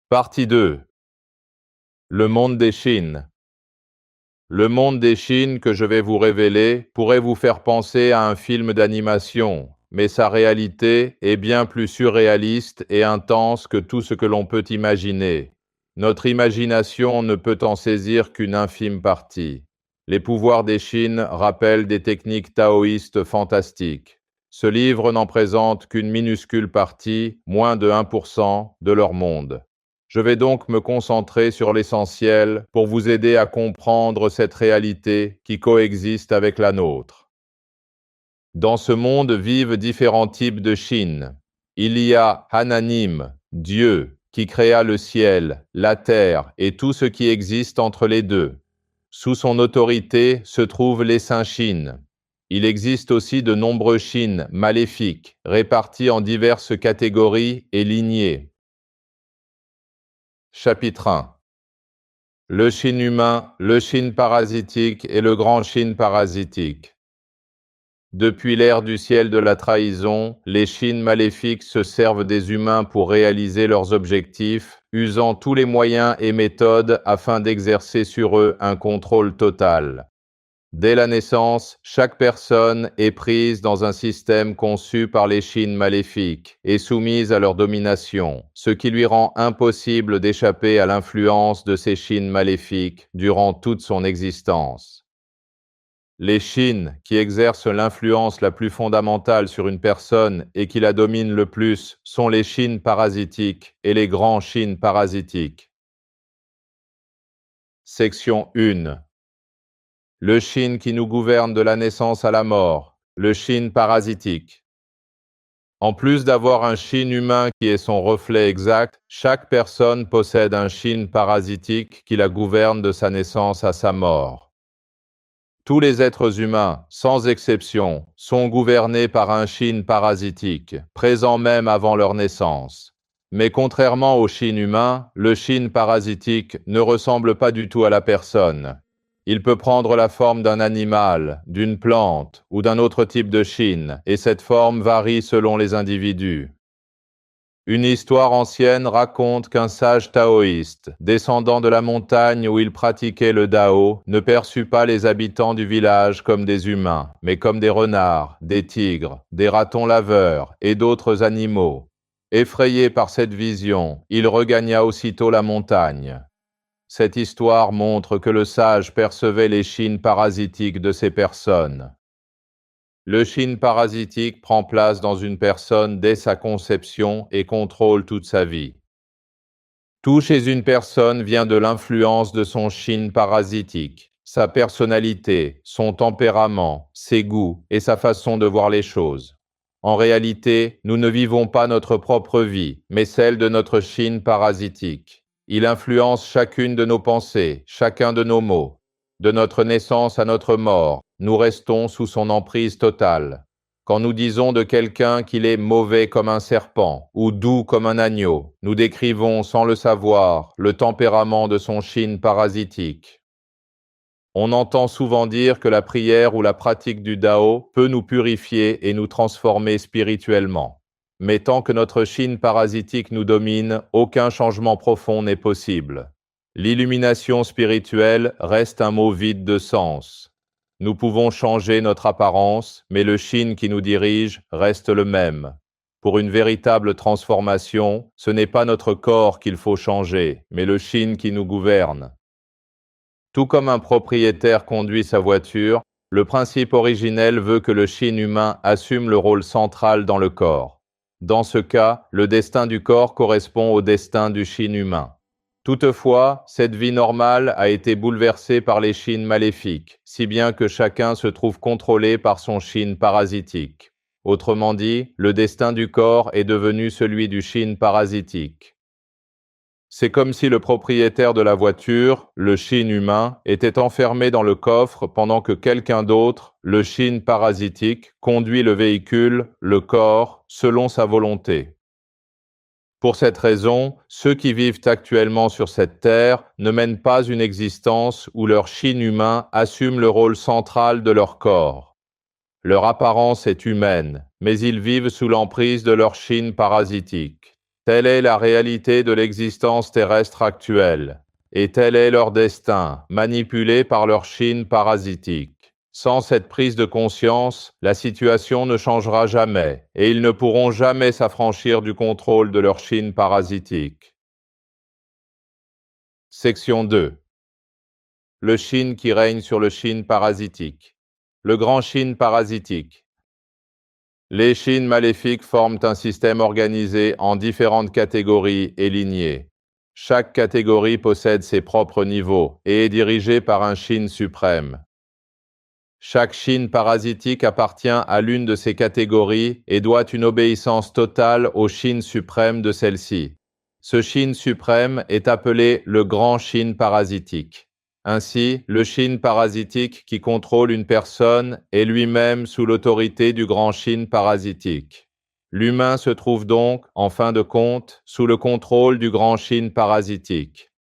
Partie 2. Le monde des Chines. Le monde des Chines que je vais vous révéler pourrait vous faire penser à un film d'animation, mais sa réalité est bien plus surréaliste et intense que tout ce que l'on peut imaginer. Notre imagination ne peut en saisir qu'une infime partie. Les pouvoirs des Chines rappellent des techniques taoïstes fantastiques. Ce livre n'en présente qu'une minuscule partie, moins de 1% de leur monde. Je vais donc me concentrer sur l'essentiel pour vous aider à comprendre cette réalité qui coexiste avec la nôtre. Dans ce monde vivent différents types de Chine. Il y a Hananim, Dieu, qui créa le ciel, la terre et tout ce qui existe entre les deux. Sous son autorité se trouvent les saints Chines. Il existe aussi de nombreux Chines maléfiques, répartis en diverses catégories et lignées. Chapitre 1. Le Chine humain, le Chine parasitique et le grand Chine parasitique. Depuis l'ère du ciel de la trahison, les Chines maléfiques se servent des humains pour réaliser leurs objectifs, usant tous les moyens et méthodes afin d'exercer sur eux un contrôle total. Dès la naissance, chaque personne est prise dans un système conçu par les Chines maléfiques et soumise à leur domination, ce qui lui rend impossible d'échapper à l'influence de ces Chines maléfiques durant toute son existence. Les Chines, qui exercent l'influence la plus fondamentale sur une personne et qui la dominent le plus, sont les Chines parasitiques et les grands Chines parasitiques. Section 1. Le Chine qui nous gouverne de la naissance à la mort, le Chine parasitique. En plus d'avoir un Chine humain qui est son reflet exact, chaque personne possède un Chine parasitique qui la gouverne de sa naissance à sa mort. Tous les êtres humains, sans exception, sont gouvernés par un Chine parasitique, présent même avant leur naissance. Mais contrairement au Chine humain, le Chine parasitique ne ressemble pas du tout à la personne. Il peut prendre la forme d'un animal, d'une plante ou d'un autre type de Chine, et cette forme varie selon les individus. Une histoire ancienne raconte qu'un sage taoïste, descendant de la montagne où il pratiquait le Dao, ne perçut pas les habitants du village comme des humains, mais comme des renards, des tigres, des ratons laveurs et d'autres animaux. Effrayé par cette vision, il regagna aussitôt la montagne. Cette histoire montre que le sage percevait les Chines parasitiques de ces personnes. Le Chine parasitique prend place dans une personne dès sa conception et contrôle toute sa vie. Tout chez une personne vient de l'influence de son Chine parasitique, sa personnalité, son tempérament, ses goûts et sa façon de voir les choses. En réalité, nous ne vivons pas notre propre vie, mais celle de notre Chine parasitique. Il influence chacune de nos pensées, chacun de nos mots. De notre naissance à notre mort, nous restons sous son emprise totale. Quand nous disons de quelqu'un qu'il est mauvais comme un serpent ou doux comme un agneau, nous décrivons sans le savoir le tempérament de son Chine parasitique. On entend souvent dire que la prière ou la pratique du Dao peut nous purifier et nous transformer spirituellement. Mais tant que notre Chine parasitique nous domine, aucun changement profond n'est possible. L'illumination spirituelle reste un mot vide de sens. Nous pouvons changer notre apparence, mais le Chine qui nous dirige reste le même. Pour une véritable transformation, ce n'est pas notre corps qu'il faut changer, mais le Chine qui nous gouverne. Tout comme un propriétaire conduit sa voiture, le principe originel veut que le Chine humain assume le rôle central dans le corps. Dans ce cas, le destin du corps correspond au destin du Chine humain. Toutefois, cette vie normale a été bouleversée par les Chines maléfiques, si bien que chacun se trouve contrôlé par son Chine parasitique. Autrement dit, le destin du corps est devenu celui du Chine parasitique. C'est comme si le propriétaire de la voiture, le Chine humain, était enfermé dans le coffre pendant que quelqu'un d'autre, le Chine parasitique, conduit le véhicule, le corps, selon sa volonté. Pour cette raison, ceux qui vivent actuellement sur cette terre ne mènent pas une existence où leur Chine humain assume le rôle central de leur corps. Leur apparence est humaine, mais ils vivent sous l'emprise de leur Chine parasitique. Telle est la réalité de l'existence terrestre actuelle, et tel est leur destin, manipulé par leur Chine parasitique. Sans cette prise de conscience, la situation ne changera jamais, et ils ne pourront jamais s'affranchir du contrôle de leur Chine parasitique. Section 2. Le Chine qui règne sur le Chine parasitique. Le grand Chine parasitique. Les Chines maléfiques forment un système organisé en différentes catégories et lignées. Chaque catégorie possède ses propres niveaux et est dirigée par un Chine suprême. Chaque Chine parasitique appartient à l'une de ces catégories et doit une obéissance totale au Chine suprême de celle-ci. Ce Chine suprême est appelé le grand Chine parasitique. Ainsi, le Chine parasitique qui contrôle une personne est lui-même sous l'autorité du grand Chine parasitique. L'humain se trouve donc, en fin de compte, sous le contrôle du grand Chine parasitique.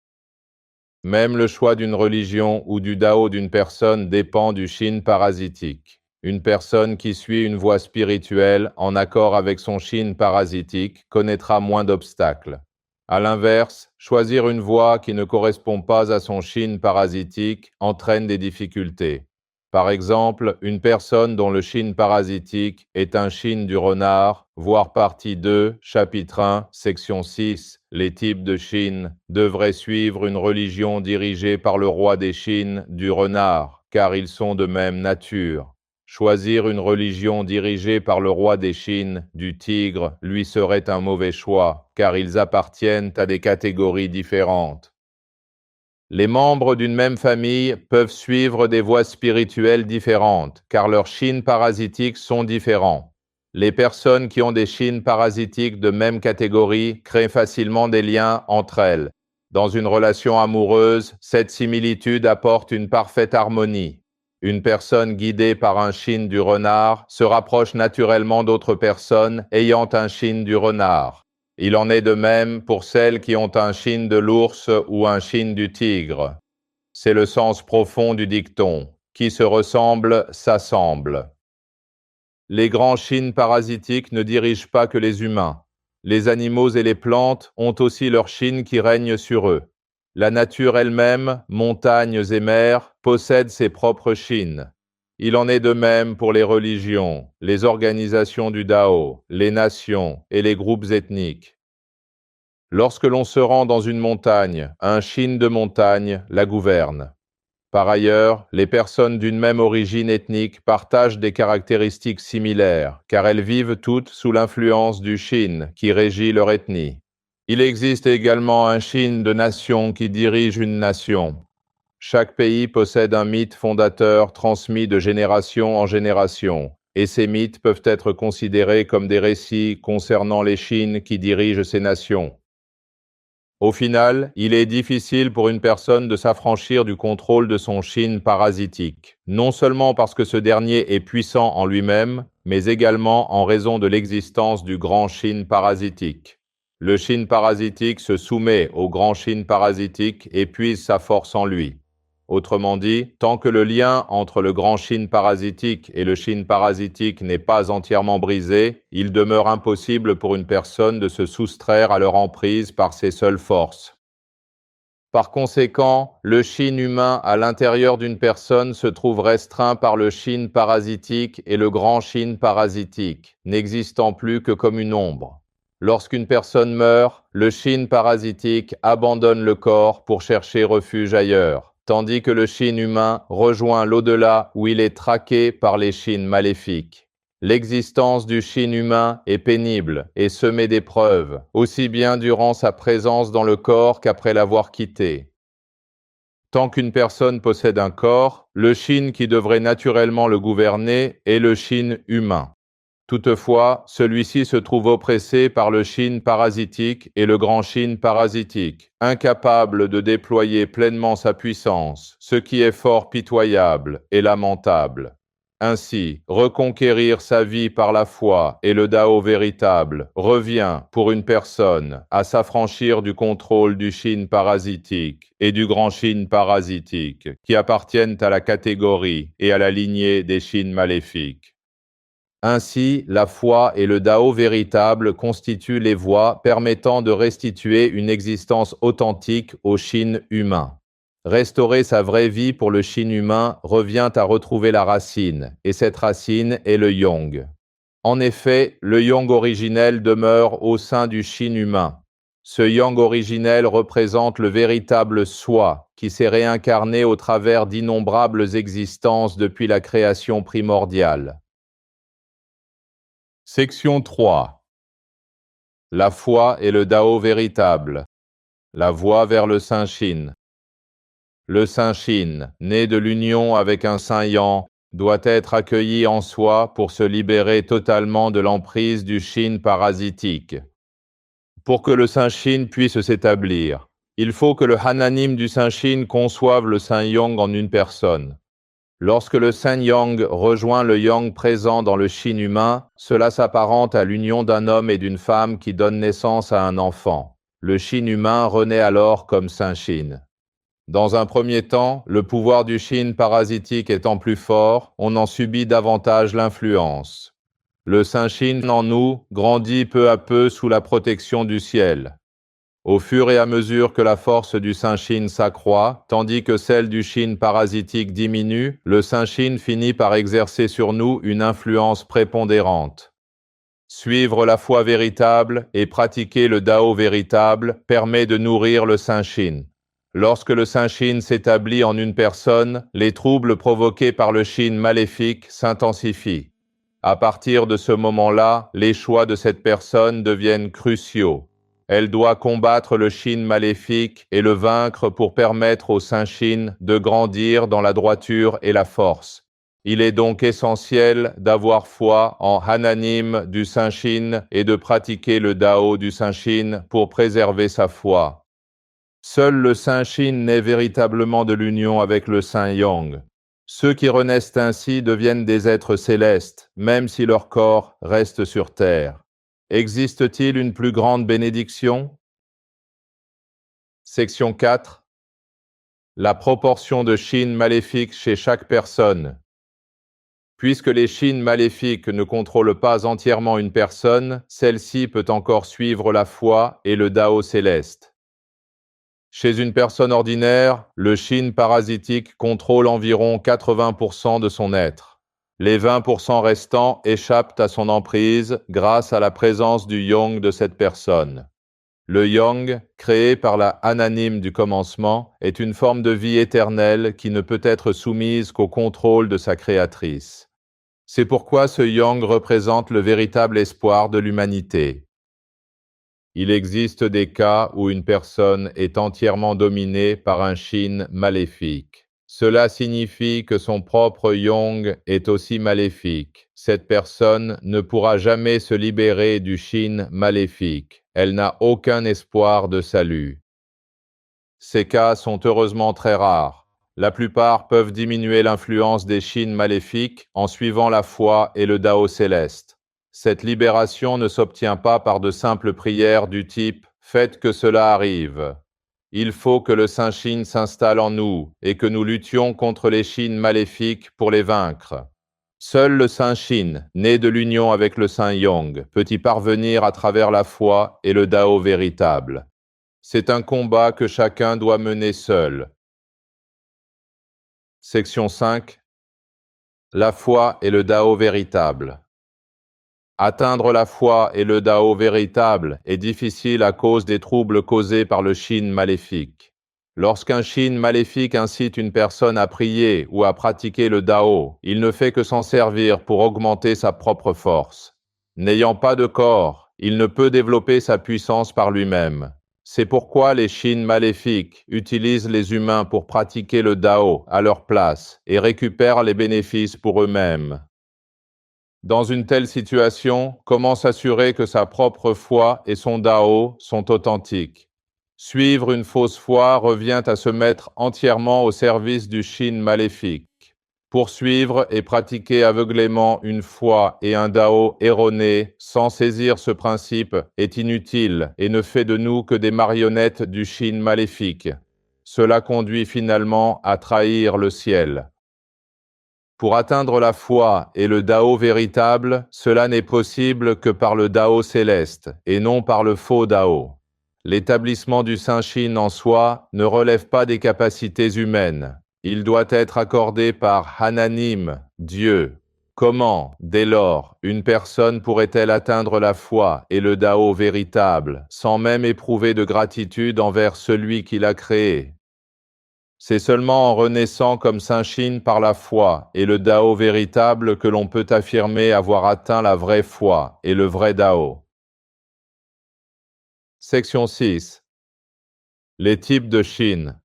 Même le choix d'une religion ou du Dao d'une personne dépend du Chine parasitique. Une personne qui suit une voie spirituelle en accord avec son Chine parasitique connaîtra moins d'obstacles. À l'inverse, choisir une voie qui ne correspond pas à son Chine parasitique entraîne des difficultés. Par exemple, une personne dont le Chine parasitique est un Chine du renard, voir partie 2, chapitre 1, section 6, les types de Chine, devrait suivre une religion dirigée par le roi des Chines du renard, car ils sont de même nature. Choisir une religion dirigée par le roi des Chines, du tigre, lui serait un mauvais choix, car ils appartiennent à des catégories différentes. Les membres d'une même famille peuvent suivre des voies spirituelles différentes, car leurs Chines parasitiques sont différents. Les personnes qui ont des Chines parasitiques de même catégorie créent facilement des liens entre elles. Dans une relation amoureuse, cette similitude apporte une parfaite harmonie. Une personne guidée par un Chine du renard se rapproche naturellement d'autres personnes ayant un Chine du renard. Il en est de même pour celles qui ont un Chine de l'ours ou un Chine du tigre. C'est le sens profond du dicton. Qui se ressemble, s'assemble. Les grands Chines parasitiques ne dirigent pas que les humains. Les animaux et les plantes ont aussi leur Chine qui règne sur eux. La nature elle-même, montagnes et mers, possède ses propres Chines. Il en est de même pour les religions, les organisations du Dao, les nations et les groupes ethniques. Lorsque l'on se rend dans une montagne, un Chine de montagne la gouverne. Par ailleurs, les personnes d'une même origine ethnique partagent des caractéristiques similaires, car elles vivent toutes sous l'influence du Chine qui régit leur ethnie. Il existe également un Chine de nation qui dirige une nation. Chaque pays possède un mythe fondateur transmis de génération en génération, et ces mythes peuvent être considérés comme des récits concernant les Chines qui dirigent ces nations. Au final, il est difficile pour une personne de s'affranchir du contrôle de son Chine parasitique, non seulement parce que ce dernier est puissant en lui-même, mais également en raison de l'existence du grand Chine parasitique. Le Chine parasitique se soumet au grand Chine parasitique et puise sa force en lui. Autrement dit, tant que le lien entre le grand Chine parasitique et le Chine parasitique n'est pas entièrement brisé, il demeure impossible pour une personne de se soustraire à leur emprise par ses seules forces. Par conséquent, le Chine humain à l'intérieur d'une personne se trouve restreint par le Chine parasitique et le grand Chine parasitique, n'existant plus que comme une ombre. Lorsqu'une personne meurt, le Chine parasitique abandonne le corps pour chercher refuge ailleurs, tandis que le Chine humain rejoint l'au-delà où il est traqué par les Chines maléfiques. L'existence du Chine humain est pénible et semée d'épreuves, aussi bien durant sa présence dans le corps qu'après l'avoir quitté. Tant qu'une personne possède un corps, le Chine qui devrait naturellement le gouverner est le Chine humain. Toutefois, celui-ci se trouve oppressé par le Chine parasitique et le grand Chine parasitique, incapable de déployer pleinement sa puissance, ce qui est fort pitoyable et lamentable. Ainsi, reconquérir sa vie par la foi et le Dao véritable revient, pour une personne, à s'affranchir du contrôle du Chine parasitique et du grand Chine parasitique, qui appartiennent à la catégorie et à la lignée des Chines maléfiques. Ainsi, la foi et le Dao véritable constituent les voies permettant de restituer une existence authentique au Shin humain. Restaurer sa vraie vie pour le Shin humain revient à retrouver la racine, et cette racine est le Yang. En effet, le Yang originel demeure au sein du Shin humain. Ce Yang originel représente le véritable Soi, qui s'est réincarné au travers d'innombrables existences depuis la création primordiale. Section 3. La foi et le Dao véritable. La voie vers le Saint Shin. Le Saint Shin, né de l'union avec un Saint Yang, doit être accueilli en soi pour se libérer totalement de l'emprise du Shin parasitique. Pour que le Saint Shin puisse s'établir, il faut que le Hananim du Saint Shin conçoive le Saint Yang en une personne. Lorsque le Saint Yang rejoint le Yang présent dans le Shin humain, cela s'apparente à l'union d'un homme et d'une femme qui donne naissance à un enfant. Le Shin humain renaît alors comme Saint Shin. Dans un premier temps, le pouvoir du Shin parasitique étant plus fort, on en subit davantage l'influence. Le Saint Shin en nous grandit peu à peu sous la protection du ciel. Au fur et à mesure que la force du Saint Shin s'accroît, tandis que celle du Shin parasitique diminue, le Saint Shin finit par exercer sur nous une influence prépondérante. Suivre la foi véritable et pratiquer le Dao véritable permet de nourrir le Saint Shin. Lorsque le Saint Shin s'établit en une personne, les troubles provoqués par le Shin maléfique s'intensifient. À partir de ce moment-là, les choix de cette personne deviennent cruciaux. Elle doit combattre le Shin maléfique et le vaincre pour permettre au Saint Shin de grandir dans la droiture et la force. Il est donc essentiel d'avoir foi en Hananim du Saint Shin et de pratiquer le Dao du Saint Shin pour préserver sa foi. Seul le Saint Shin naît véritablement de l'union avec le Saint Yang. Ceux qui renaissent ainsi deviennent des êtres célestes, même si leur corps reste sur terre. Existe-t-il une plus grande bénédiction? Section 4. La proportion de Shin maléfiques chez chaque personne. Puisque les Shin maléfiques ne contrôlent pas entièrement une personne, celle-ci peut encore suivre la foi et le Dao céleste. Chez une personne ordinaire, le Shin parasitique contrôle environ 80% de son être. Les 20% restants échappent à son emprise grâce à la présence du Yang de cette personne. Le Yang, créé par la Hananim du commencement, est une forme de vie éternelle qui ne peut être soumise qu'au contrôle de sa créatrice. C'est pourquoi ce Yang représente le véritable espoir de l'humanité. Il existe des cas où une personne est entièrement dominée par un Shin maléfique. Cela signifie que son propre Yang est aussi maléfique. Cette personne ne pourra jamais se libérer du Shin maléfique. Elle n'a aucun espoir de salut. Ces cas sont heureusement très rares. La plupart peuvent diminuer l'influence des Shin maléfiques en suivant la foi et le Dao céleste. Cette libération ne s'obtient pas par de simples prières du type « Faites que cela arrive ». Il faut que le Saint Shin s'installe en nous et que nous luttions contre les Shin maléfiques pour les vaincre. Seul le Saint Shin, né de l'union avec le Saint Yang, peut y parvenir à travers la foi et le Dao véritable. C'est un combat que chacun doit mener seul. Section 5. La foi et le Dao véritable. Atteindre la foi et le Dao véritable est difficile à cause des troubles causés par le Shin maléfique. Lorsqu'un Shin maléfique incite une personne à prier ou à pratiquer le Dao, il ne fait que s'en servir pour augmenter sa propre force. N'ayant pas de corps, il ne peut développer sa puissance par lui-même. C'est pourquoi les Shin maléfiques utilisent les humains pour pratiquer le Dao à leur place et récupèrent les bénéfices pour eux-mêmes. Dans une telle situation, comment s'assurer que sa propre foi et son Dao sont authentiques? Suivre une fausse foi revient à se mettre entièrement au service du Shin maléfique. Poursuivre et pratiquer aveuglément une foi et un Dao erronés sans saisir ce principe est inutile et ne fait de nous que des marionnettes du Shin maléfique. Cela conduit finalement à trahir le ciel. Pour atteindre la foi et le Dao véritable, cela n'est possible que par le Dao céleste, et non par le faux Dao. L'établissement du Saint-Shin en soi ne relève pas des capacités humaines. Il doit être accordé par Hananim, Dieu. Comment, dès lors, une personne pourrait-elle atteindre la foi et le Dao véritable, sans même éprouver de gratitude envers celui qui l'a créé? C'est seulement en renaissant comme Saint-Shin par la foi et le Dao véritable que l'on peut affirmer avoir atteint la vraie foi et le vrai Dao. Section 6. Les types de Shin.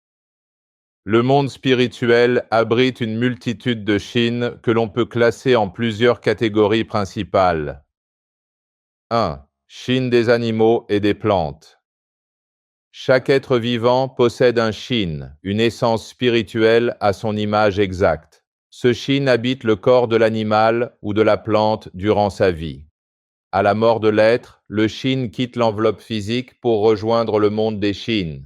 Le monde spirituel abrite une multitude de Shin que l'on peut classer en plusieurs catégories principales. 1. Shin des animaux et des plantes. Chaque être vivant possède un Shin, une essence spirituelle à son image exacte. Ce Shin habite le corps de l'animal ou de la plante durant sa vie. À la mort de l'être, le Shin quitte l'enveloppe physique pour rejoindre le monde des Shin.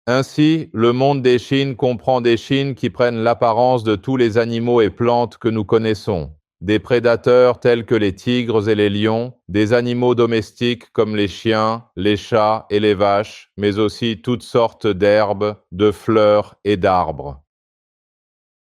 Ainsi, le monde des Shin comprend des Shin qui prennent l'apparence de tous les animaux et plantes que nous connaissons. Des prédateurs tels que les tigres et les lions, des animaux domestiques comme les chiens, les chats et les vaches, mais aussi toutes sortes d'herbes, de fleurs et d'arbres.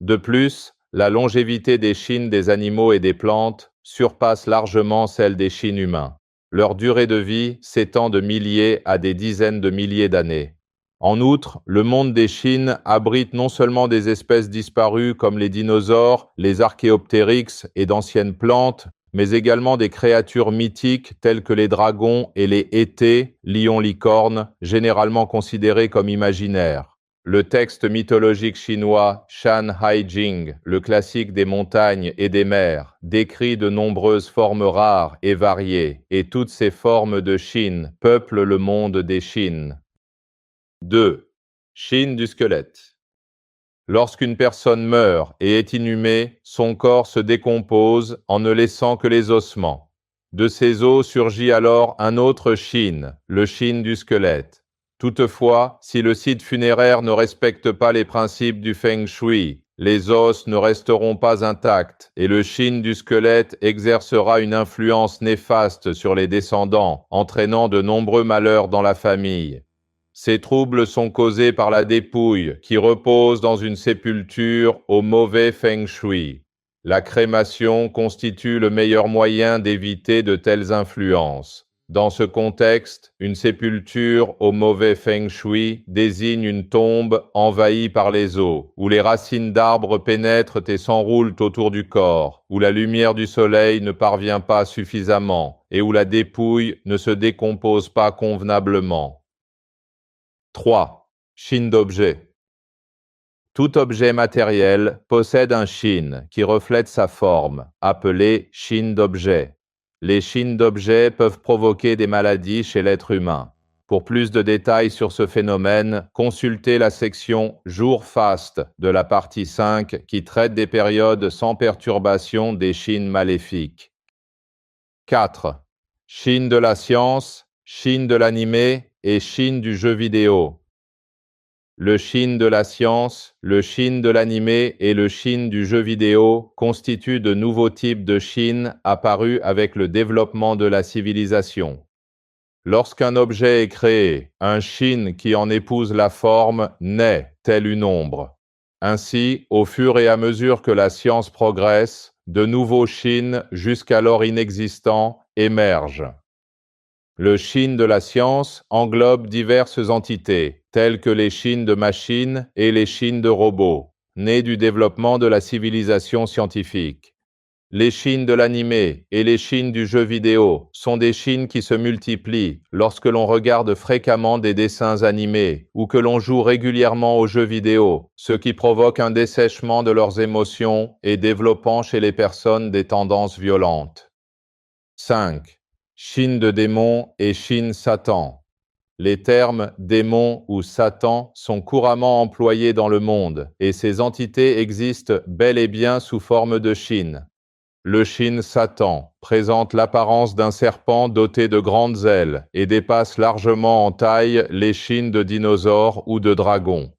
De plus, la longévité des Shin des animaux et des plantes surpasse largement celle des Shin humains. Leur durée de vie s'étend de milliers à des dizaines de milliers d'années. En outre, le monde des Shin abrite non seulement des espèces disparues comme les dinosaures, les archéoptéryx et d'anciennes plantes, mais également des créatures mythiques telles que les dragons et les hétés, lions-licornes, généralement considérés comme imaginaires. Le texte mythologique chinois Shan Hai Jing, le classique des montagnes et des mers, décrit de nombreuses formes rares et variées, et toutes ces formes de Shin peuplent le monde des Shin. 2. Shin du squelette. Lorsqu'une personne meurt et est inhumée, son corps se décompose en ne laissant que les ossements. De ces os surgit alors un autre Shin, le Shin du squelette. Toutefois, si le site funéraire ne respecte pas les principes du Feng Shui, les os ne resteront pas intacts et le Shin du squelette exercera une influence néfaste sur les descendants, entraînant de nombreux malheurs dans la famille. Ces troubles sont causés par la dépouille qui repose dans une sépulture au mauvais feng shui. La crémation constitue le meilleur moyen d'éviter de telles influences. Dans ce contexte, une sépulture au mauvais feng shui désigne une tombe envahie par les eaux, où les racines d'arbres pénètrent et s'enroulent autour du corps, où la lumière du soleil ne parvient pas suffisamment et où la dépouille ne se décompose pas convenablement. 3. Shin d'objet. Tout objet matériel possède un shin qui reflète sa forme, appelé shin d'objet. Les shin d'objet peuvent provoquer des maladies chez l'être humain. Pour plus de détails sur ce phénomène, consultez la section Jour faste de la partie 5 qui traite des périodes sans perturbation des shin maléfiques. 4. Shin de la science, shin de l'animé et shin du jeu vidéo. Le Shin de la science, le Shin de l'animé et le Shin du jeu vidéo constituent de nouveaux types de Shin apparus avec le développement de la civilisation. Lorsqu'un objet est créé, un Shin qui en épouse la forme naît, tel une ombre. Ainsi, au fur et à mesure que la science progresse, de nouveaux Shin, jusqu'alors inexistants, émergent. Le Shin de la science englobe diverses entités, telles que les Shin de machines et les Shin de robots, nés du développement de la civilisation scientifique. Les Shin de l'animé et les Shin du jeu vidéo sont des Shin qui se multiplient lorsque l'on regarde fréquemment des dessins animés ou que l'on joue régulièrement aux jeux vidéo, ce qui provoque un dessèchement de leurs émotions et développant chez les personnes des tendances violentes. 5. Shin de démon et Shin Satan. Les termes démon ou Satan sont couramment employés dans le monde et ces entités existent bel et bien sous forme de Shin. Le Shin Satan présente l'apparence d'un serpent doté de grandes ailes et dépasse largement en taille les Shin de dinosaures ou de dragons.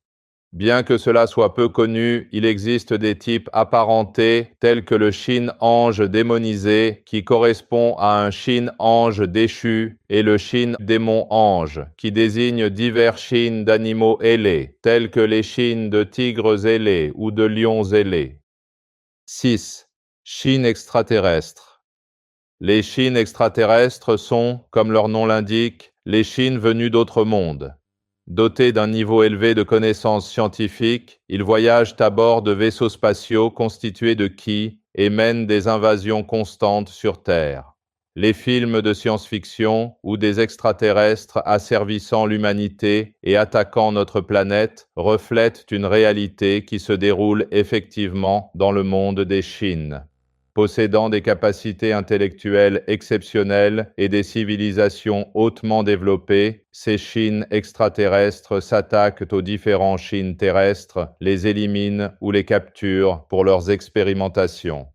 Bien que cela soit peu connu, il existe des types apparentés tels que le Shin ange démonisé qui correspond à un Shin ange déchu et le Shin démon ange qui désigne divers Shin d'animaux ailés tels que les Shin de tigres ailés ou de lions ailés. 6. Shin extraterrestres. Les Shin extraterrestres sont, comme leur nom l'indique, les Shin venus d'autres mondes. Dotés d'un niveau élevé de connaissances scientifiques, ils voyagent à bord de vaisseaux spatiaux constitués de ki et mènent des invasions constantes sur Terre. Les films de science-fiction où des extraterrestres asservissant l'humanité et attaquant notre planète reflètent une réalité qui se déroule effectivement dans le monde des Shin. Possédant des capacités intellectuelles exceptionnelles et des civilisations hautement développées, ces Shin extraterrestres s'attaquent aux différents Shin terrestres, les éliminent ou les capturent pour leurs expérimentations.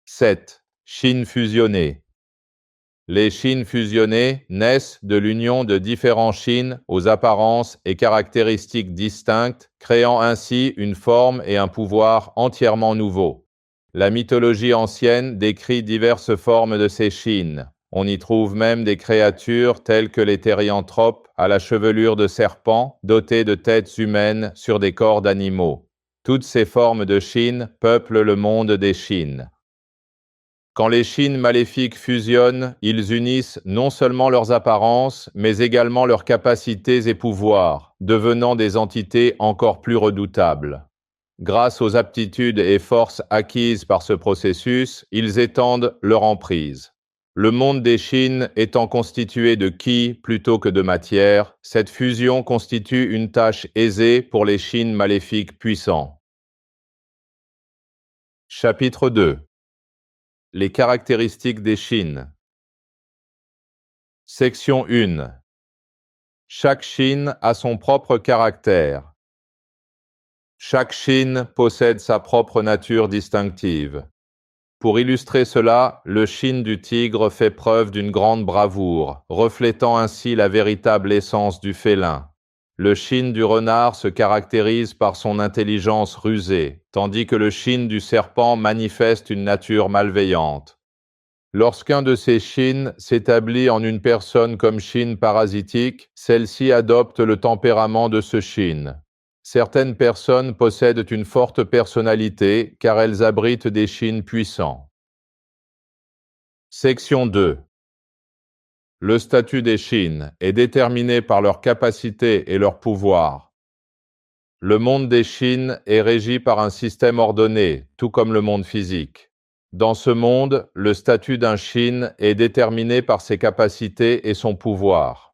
7. Shin fusionnés. Les Shin fusionnés naissent de l'union de différents Shin aux apparences et caractéristiques distinctes, créant ainsi une forme et un pouvoir entièrement nouveaux. La mythologie ancienne décrit diverses formes de ces Shin. On y trouve même des créatures telles que les thérianthropes à la chevelure de serpent, dotées de têtes humaines sur des corps d'animaux. Toutes ces formes de Shin peuplent le monde des Shin. Quand les Shin maléfiques fusionnent, ils unissent non seulement leurs apparences, mais également leurs capacités et pouvoirs, devenant des entités encore plus redoutables. Grâce aux aptitudes et forces acquises par ce processus, ils étendent leur emprise. Le monde des Shin étant constitué de ki plutôt que de matière, cette fusion constitue une tâche aisée pour les Shin maléfiques puissants. Chapitre 2. Les caractéristiques des Shin. Section 1. Chaque Shin a son propre caractère. Chaque Shin possède sa propre nature distinctive. Pour illustrer cela, le Shin du tigre fait preuve d'une grande bravoure, reflétant ainsi la véritable essence du félin. Le Shin du renard se caractérise par son intelligence rusée, tandis que le Shin du serpent manifeste une nature malveillante. Lorsqu'un de ces Shin s'établit en une personne comme Shin parasitique, celle-ci adopte le tempérament de ce Shin. Certaines personnes possèdent une forte personnalité car elles abritent des Shin puissants. Section 2. Le statut des Shin est déterminé par leurs capacités et leurs pouvoirs. Le monde des Shin est régi par un système ordonné, tout comme le monde physique. Dans ce monde, le statut d'un Shin est déterminé par ses capacités et son pouvoir.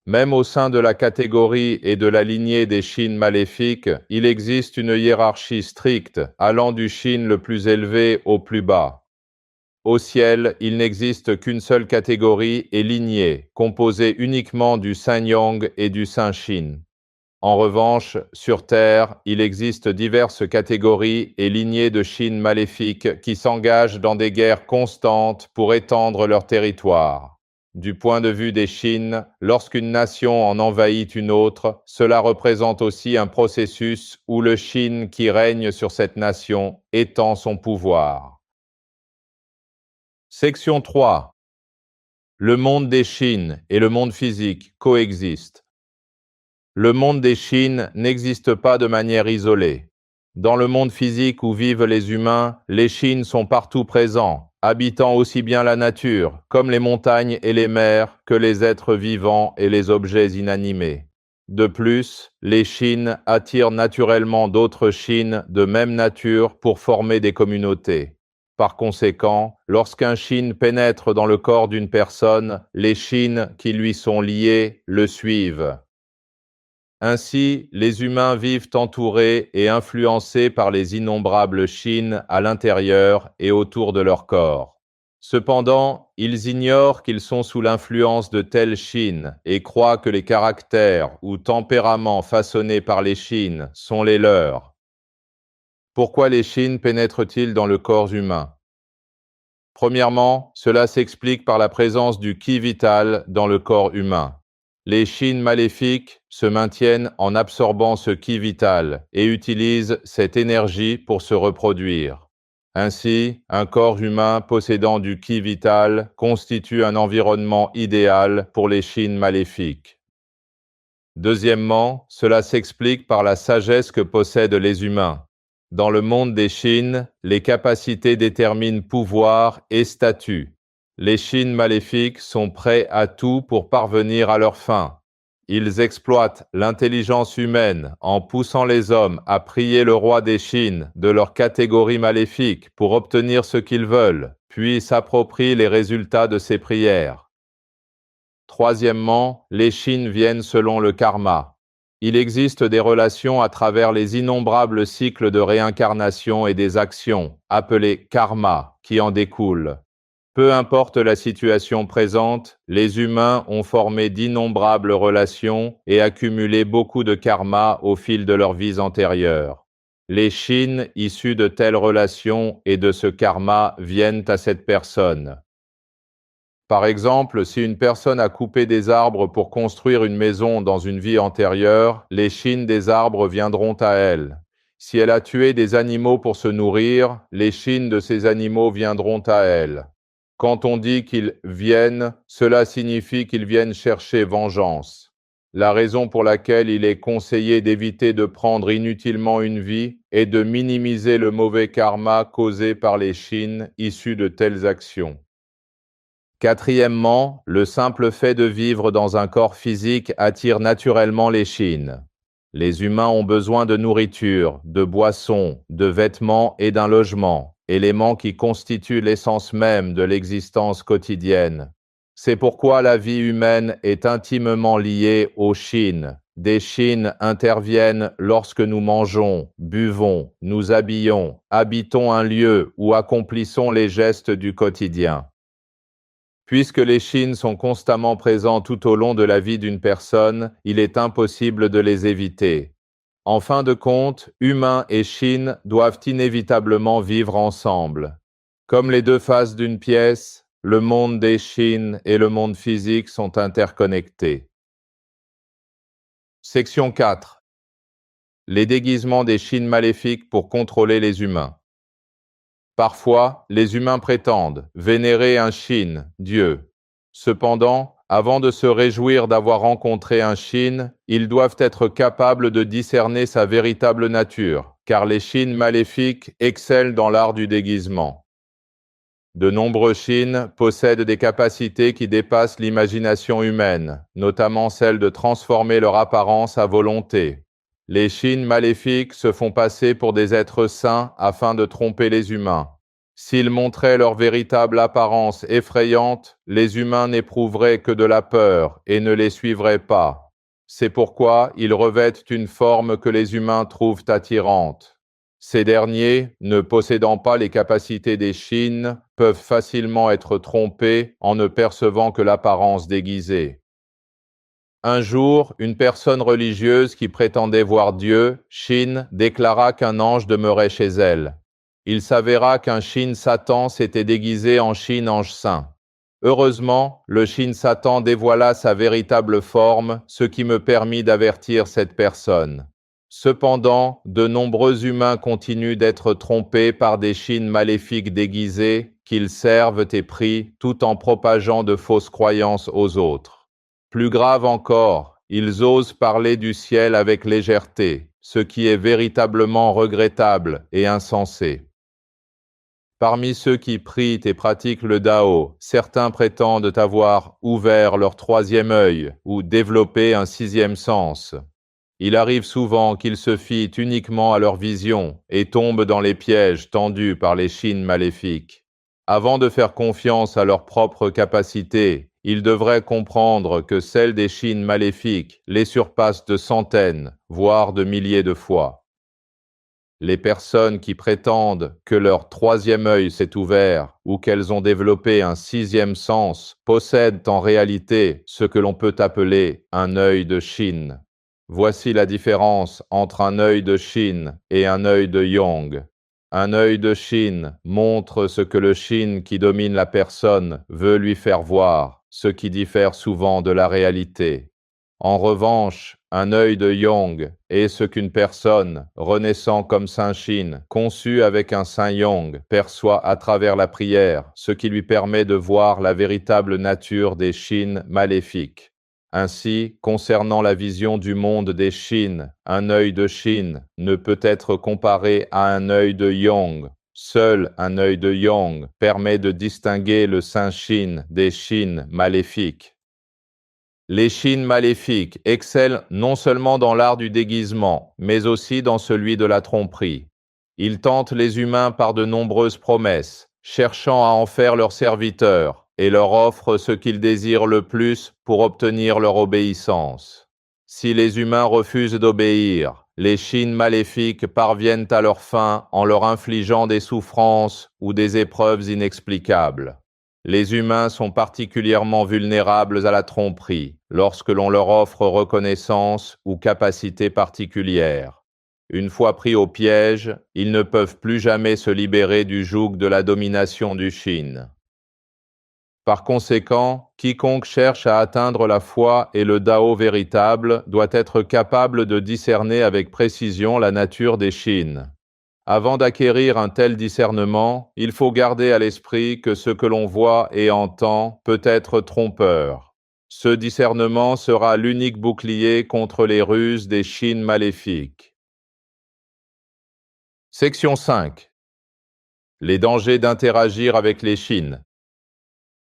Même au sein de la catégorie et de la lignée des Shin maléfiques, il existe une hiérarchie stricte, allant du Shin le plus élevé au plus bas. Au ciel, il n'existe qu'une seule catégorie et lignée, composée uniquement du Saint-Yang et du Saint-Shin. En revanche, sur Terre, il existe diverses catégories et lignées de Shin maléfiques qui s'engagent dans des guerres constantes pour étendre leur territoire. Du point de vue des Shin, lorsqu'une nation en envahit une autre, cela représente aussi un processus où le Shin qui règne sur cette nation étend son pouvoir. Section 3. Le monde des Shin et le monde physique coexistent. Le monde des Shin n'existe pas de manière isolée. Dans le monde physique où vivent les humains, les Shin sont partout présents, habitant aussi bien la nature, comme les montagnes et les mers, que les êtres vivants et les objets inanimés. De plus, les Shin attirent naturellement d'autres Shin de même nature pour former des communautés. Par conséquent, lorsqu'un Shin pénètre dans le corps d'une personne, les Shin qui lui sont liés le suivent. Ainsi, les humains vivent entourés et influencés par les innombrables Shin à l'intérieur et autour de leur corps. Cependant, ils ignorent qu'ils sont sous l'influence de tels Shin et croient que les caractères ou tempéraments façonnés par les Shin sont les leurs. Pourquoi les Shin pénètrent-ils dans le corps humain? Premièrement, cela s'explique par la présence du ki vital dans le corps humain. Les Chines maléfiques se maintiennent en absorbant ce ki vital et utilisent cette énergie pour se reproduire. Ainsi, un corps humain possédant du ki vital constitue un environnement idéal pour les Chines maléfiques. Deuxièmement, cela s'explique par la sagesse que possèdent les humains. Dans le monde des Chines, les capacités déterminent pouvoir et statut. Les Chines maléfiques sont prêts à tout pour parvenir à leur fin. Ils exploitent l'intelligence humaine en poussant les hommes à prier le roi des Chines de leur catégorie maléfique pour obtenir ce qu'ils veulent, puis s'approprient les résultats de ces prières. Troisièmement, les Chines viennent selon le karma. Il existe des relations à travers les innombrables cycles de réincarnation et des actions, appelées karma, qui en découlent. Peu importe la situation présente, les humains ont formé d'innombrables relations et accumulé beaucoup de karma au fil de leurs vies antérieures. Les Chines issues de telles relations et de ce karma viennent à cette personne. Par exemple, si une personne a coupé des arbres pour construire une maison dans une vie antérieure, les Chines des arbres viendront à elle. Si elle a tué des animaux pour se nourrir, les Chines de ces animaux viendront à elle. Quand on dit qu'ils viennent, cela signifie qu'ils viennent chercher vengeance. La raison pour laquelle il est conseillé d'éviter de prendre inutilement une vie est de minimiser le mauvais karma causé par les Chines issus de telles actions. Quatrièmement, le simple fait de vivre dans un corps physique attire naturellement les Chines. Les humains ont besoin de nourriture, de boissons, de vêtements et d'un logement, éléments qui constituent l'essence même de l'existence quotidienne. C'est pourquoi la vie humaine est intimement liée aux Chines. Des Chines interviennent lorsque nous mangeons, buvons, nous habillons, habitons un lieu ou accomplissons les gestes du quotidien. Puisque les Chines sont constamment présents tout au long de la vie d'une personne, il est impossible de les éviter. En fin de compte, humains et Chines doivent inévitablement vivre ensemble. Comme les deux faces d'une pièce, le monde des Chines et le monde physique sont interconnectés. Section 4. Les déguisements des Chines maléfiques pour contrôler les humains. Parfois, les humains prétendent vénérer un Shin, Dieu. Cependant, avant de se réjouir d'avoir rencontré un Shin, ils doivent être capables de discerner sa véritable nature, car les Shin maléfiques excellent dans l'art du déguisement. De nombreux Shin possèdent des capacités qui dépassent l'imagination humaine, notamment celle de transformer leur apparence à volonté. Les Shin maléfiques se font passer pour des êtres saints afin de tromper les humains. S'ils montraient leur véritable apparence effrayante, les humains n'éprouveraient que de la peur et ne les suivraient pas. C'est pourquoi ils revêtent une forme que les humains trouvent attirante. Ces derniers, ne possédant pas les capacités des Shin, peuvent facilement être trompés en ne percevant que l'apparence déguisée. Un jour, une personne religieuse qui prétendait voir Dieu, Shin, déclara qu'un ange demeurait chez elle. Il s'avéra qu'un Shin Satan s'était déguisé en Shin ange saint. Heureusement, le Shin Satan dévoila sa véritable forme, ce qui me permit d'avertir cette personne. Cependant, de nombreux humains continuent d'être trompés par des Shin maléfiques déguisés qu'ils servent et prient tout en propageant de fausses croyances aux autres. Plus grave encore, ils osent parler du ciel avec légèreté, ce qui est véritablement regrettable et insensé. Parmi ceux qui prient et pratiquent le Dao, certains prétendent avoir ouvert leur troisième œil ou développé un sixième sens. Il arrive souvent qu'ils se fient uniquement à leur vision et tombent dans les pièges tendus par les Shin maléfiques. Avant de faire confiance à leurs propres capacités, ils devraient comprendre que celles des Shin maléfiques les surpassent de centaines, voire de milliers de fois. Les personnes qui prétendent que leur troisième œil s'est ouvert ou qu'elles ont développé un sixième sens possèdent en réalité ce que l'on peut appeler un œil de Shin. Voici la différence entre un œil de Shin et un œil de Yang. Un œil de Shin montre ce que le Shin qui domine la personne veut lui faire voir, ce qui diffère souvent de la réalité. En revanche, un œil de Yang est ce qu'une personne, renaissant comme Saint Shin, conçue avec un Saint Yang, perçoit à travers la prière, ce qui lui permet de voir la véritable nature des Shin maléfiques. Ainsi, concernant la vision du monde des Shin, un œil de Shin ne peut être comparé à un œil de Yang. Seul un œil de Yang permet de distinguer le Saint Shin des Shin maléfiques. Les Shin maléfiques excellent non seulement dans l'art du déguisement, mais aussi dans celui de la tromperie. Ils tentent les humains par de nombreuses promesses, cherchant à en faire leurs serviteurs, et leur offrent ce qu'ils désirent le plus pour obtenir leur obéissance. Si les humains refusent d'obéir, les Shin maléfiques parviennent à leur fin en leur infligeant des souffrances ou des épreuves inexplicables. Les humains sont particulièrement vulnérables à la tromperie lorsque l'on leur offre reconnaissance ou capacité particulière. Une fois pris au piège, ils ne peuvent plus jamais se libérer du joug de la domination du Shin. Par conséquent, quiconque cherche à atteindre la foi et le Dao véritable doit être capable de discerner avec précision la nature des Shin. Avant d'acquérir un tel discernement, il faut garder à l'esprit que ce que l'on voit et entend peut être trompeur. Ce discernement sera l'unique bouclier contre les ruses des Shin maléfiques. Section 5. Les dangers d'interagir avec les Shin.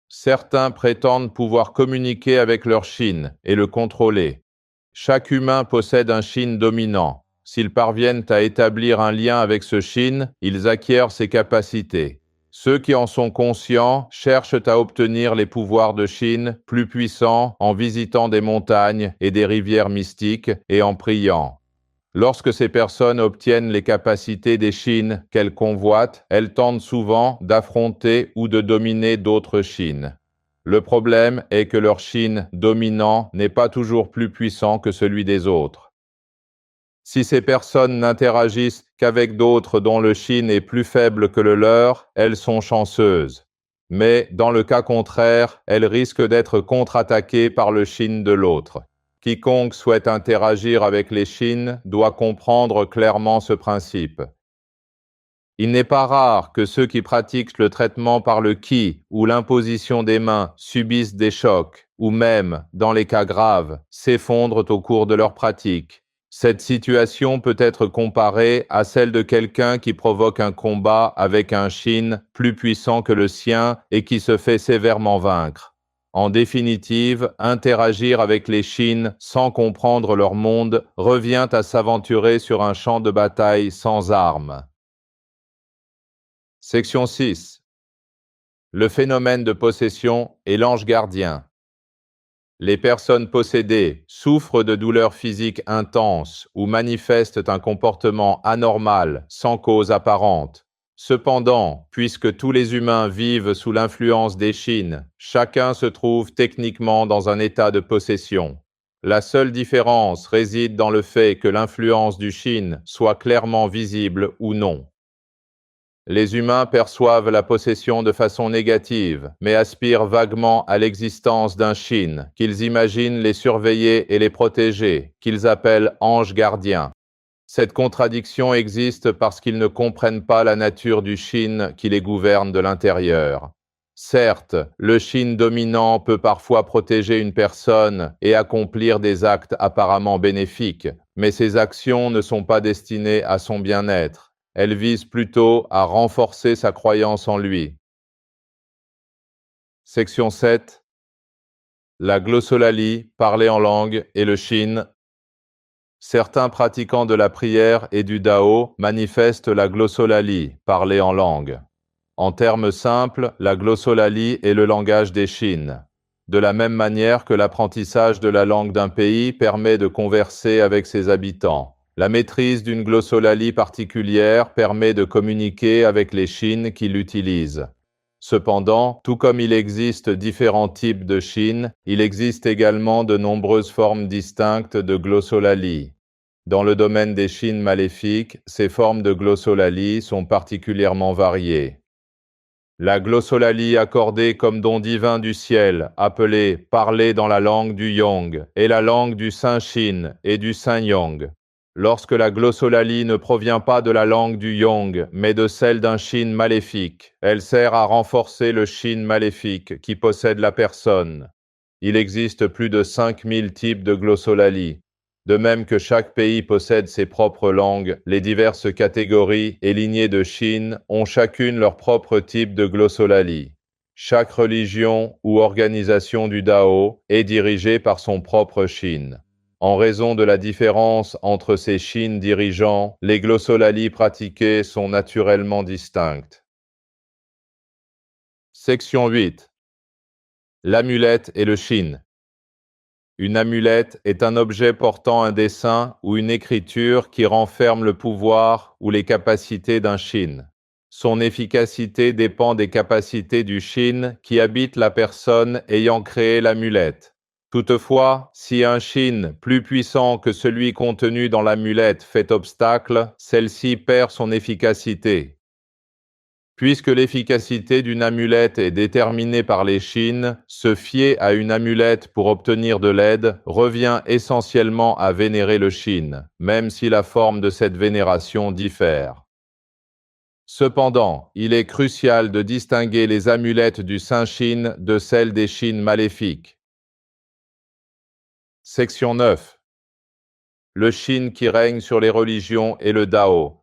Certains prétendent pouvoir communiquer avec leur Shin et le contrôler. Chaque humain possède un Shin dominant. S'ils parviennent à établir un lien avec ce Shin, ils acquièrent ses capacités. Ceux qui en sont conscients cherchent à obtenir les pouvoirs de Shin plus puissants en visitant des montagnes et des rivières mystiques et en priant. Lorsque ces personnes obtiennent les capacités des Shin qu'elles convoitent, elles tentent souvent d'affronter ou de dominer d'autres Shin. Le problème est que leur Shin dominant n'est pas toujours plus puissant que celui des autres. Si ces personnes n'interagissent qu'avec d'autres dont le Shin est plus faible que le leur, elles sont chanceuses. Mais dans le cas contraire, elles risquent d'être contre-attaquées par le Shin de l'autre. Quiconque souhaite interagir avec les Shin doit comprendre clairement ce principe. Il n'est pas rare que ceux qui pratiquent le traitement par le Ki ou l'imposition des mains subissent des chocs, ou même, dans les cas graves, s'effondrent au cours de leur pratique. Cette situation peut être comparée à celle de quelqu'un qui provoque un combat avec un Shin plus puissant que le sien et qui se fait sévèrement vaincre. En définitive, interagir avec les Shin sans comprendre leur monde revient à s'aventurer sur un champ de bataille sans armes. Section 6. Le phénomène de possession et l'ange gardien. Les personnes possédées souffrent de douleurs physiques intenses ou manifestent un comportement anormal sans cause apparente. Cependant, puisque tous les humains vivent sous l'influence des Shin, chacun se trouve techniquement dans un état de possession. La seule différence réside dans le fait que l'influence du Shin soit clairement visible ou non. Les humains perçoivent la possession de façon négative, mais aspirent vaguement à l'existence d'un Shin, qu'ils imaginent les surveiller et les protéger, qu'ils appellent anges gardiens. Cette contradiction existe parce qu'ils ne comprennent pas la nature du Shin qui les gouverne de l'intérieur. Certes, le Shin dominant peut parfois protéger une personne et accomplir des actes apparemment bénéfiques, mais ces actions ne sont pas destinées à son bien-être. Elle vise plutôt à renforcer sa croyance en lui. Section 7. La glossolalie, parler en langue, et le Shin. Certains pratiquants de la prière et du Dao manifestent la glossolalie, parler en langue. En termes simples, la glossolalie est le langage des Shin. De la même manière que l'apprentissage de la langue d'un pays permet de converser avec ses habitants. La maîtrise d'une glossolalie particulière permet de communiquer avec les Shin qui l'utilisent. Cependant, tout comme il existe différents types de Shin, il existe également de nombreuses formes distinctes de glossolalie. Dans le domaine des Shin maléfiques, ces formes de glossolalie sont particulièrement variées. La glossolalie accordée comme don divin du ciel, appelée parler dans la langue du Yong, est la langue du Saint Shin et du Saint Yang. Lorsque la glossolalie ne provient pas de la langue du Yong, mais de celle d'un Shin maléfique, elle sert à renforcer le Shin maléfique qui possède la personne. Il existe plus de 5000 types de glossolalie. De même que chaque pays possède ses propres langues, les diverses catégories et lignées de Shin ont chacune leur propre type de glossolalie. Chaque religion ou organisation du Dao est dirigée par son propre Shin. En raison de la différence entre ces Shin dirigeants, les glossolalies pratiquées sont naturellement distinctes. Section 8. L'amulette et le Shin. Une amulette est un objet portant un dessin ou une écriture qui renferme le pouvoir ou les capacités d'un Shin. Son efficacité dépend des capacités du Shin qui habite la personne ayant créé l'amulette. Toutefois, si un Shin plus puissant que celui contenu dans l'amulette fait obstacle, celle-ci perd son efficacité. Puisque l'efficacité d'une amulette est déterminée par les Shin, se fier à une amulette pour obtenir de l'aide revient essentiellement à vénérer le Shin, même si la forme de cette vénération diffère. Cependant, il est crucial de distinguer les amulettes du Saint Shin de celles des Shin maléfiques. Section 9. Le Shin qui règne sur les religions et le Dao.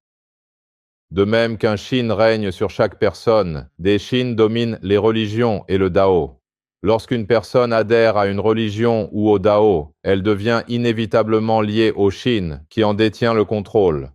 De même qu'un Shin règne sur chaque personne, des Shin dominent les religions et le Dao. Lorsqu'une personne adhère à une religion ou au Dao, elle devient inévitablement liée au Shin qui en détient le contrôle.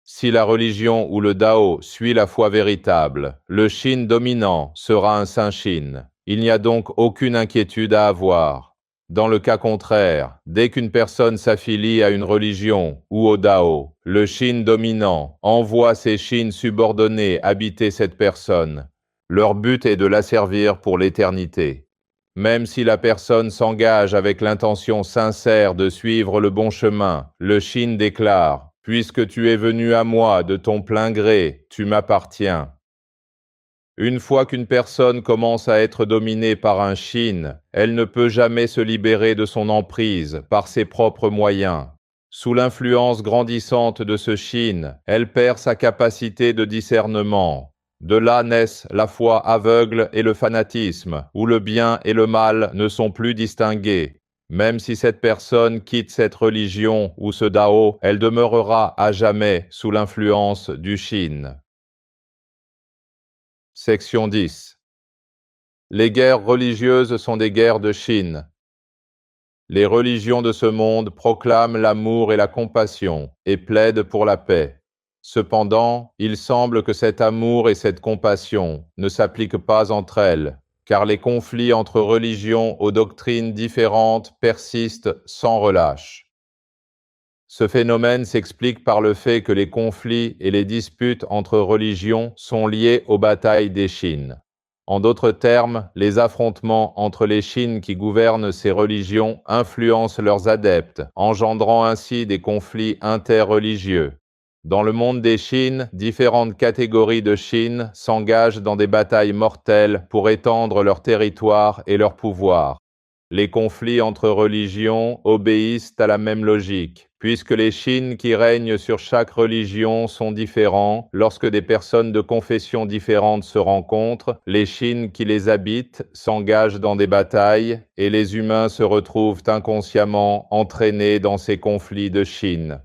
Si la religion ou le Dao suit la foi véritable, le Shin dominant sera un Saint Shin. Il n'y a donc aucune inquiétude à avoir. Dans le cas contraire, dès qu'une personne s'affilie à une religion ou au Dao, le Shin dominant envoie ses Shin subordonnés habiter cette personne. Leur but est de la servir pour l'éternité. Même si la personne s'engage avec l'intention sincère de suivre le bon chemin, le Shin déclare « Puisque tu es venu à moi de ton plein gré, tu m'appartiens ». Une fois qu'une personne commence à être dominée par un Shin, elle ne peut jamais se libérer de son emprise par ses propres moyens. Sous l'influence grandissante de ce Shin, elle perd sa capacité de discernement. De là naissent la foi aveugle et le fanatisme, où le bien et le mal ne sont plus distingués. Même si cette personne quitte cette religion ou ce Dao, elle demeurera à jamais sous l'influence du Shin. Section 10. Les guerres religieuses sont des guerres de Shin. Les religions de ce monde proclament l'amour et la compassion et plaident pour la paix. Cependant, il semble que cet amour et cette compassion ne s'appliquent pas entre elles, car les conflits entre religions aux doctrines différentes persistent sans relâche. Ce phénomène s'explique par le fait que les conflits et les disputes entre religions sont liés aux batailles des Shin. En d'autres termes, les affrontements entre les Shin qui gouvernent ces religions influencent leurs adeptes, engendrant ainsi des conflits interreligieux. Dans le monde des Shin, différentes catégories de Shin s'engagent dans des batailles mortelles pour étendre leur territoire et leur pouvoir. Les conflits entre religions obéissent à la même logique, puisque les Shin qui règnent sur chaque religion sont différents. Lorsque des personnes de confessions différentes se rencontrent, les Shin qui les habitent s'engagent dans des batailles et les humains se retrouvent inconsciemment entraînés dans ces conflits de Shin.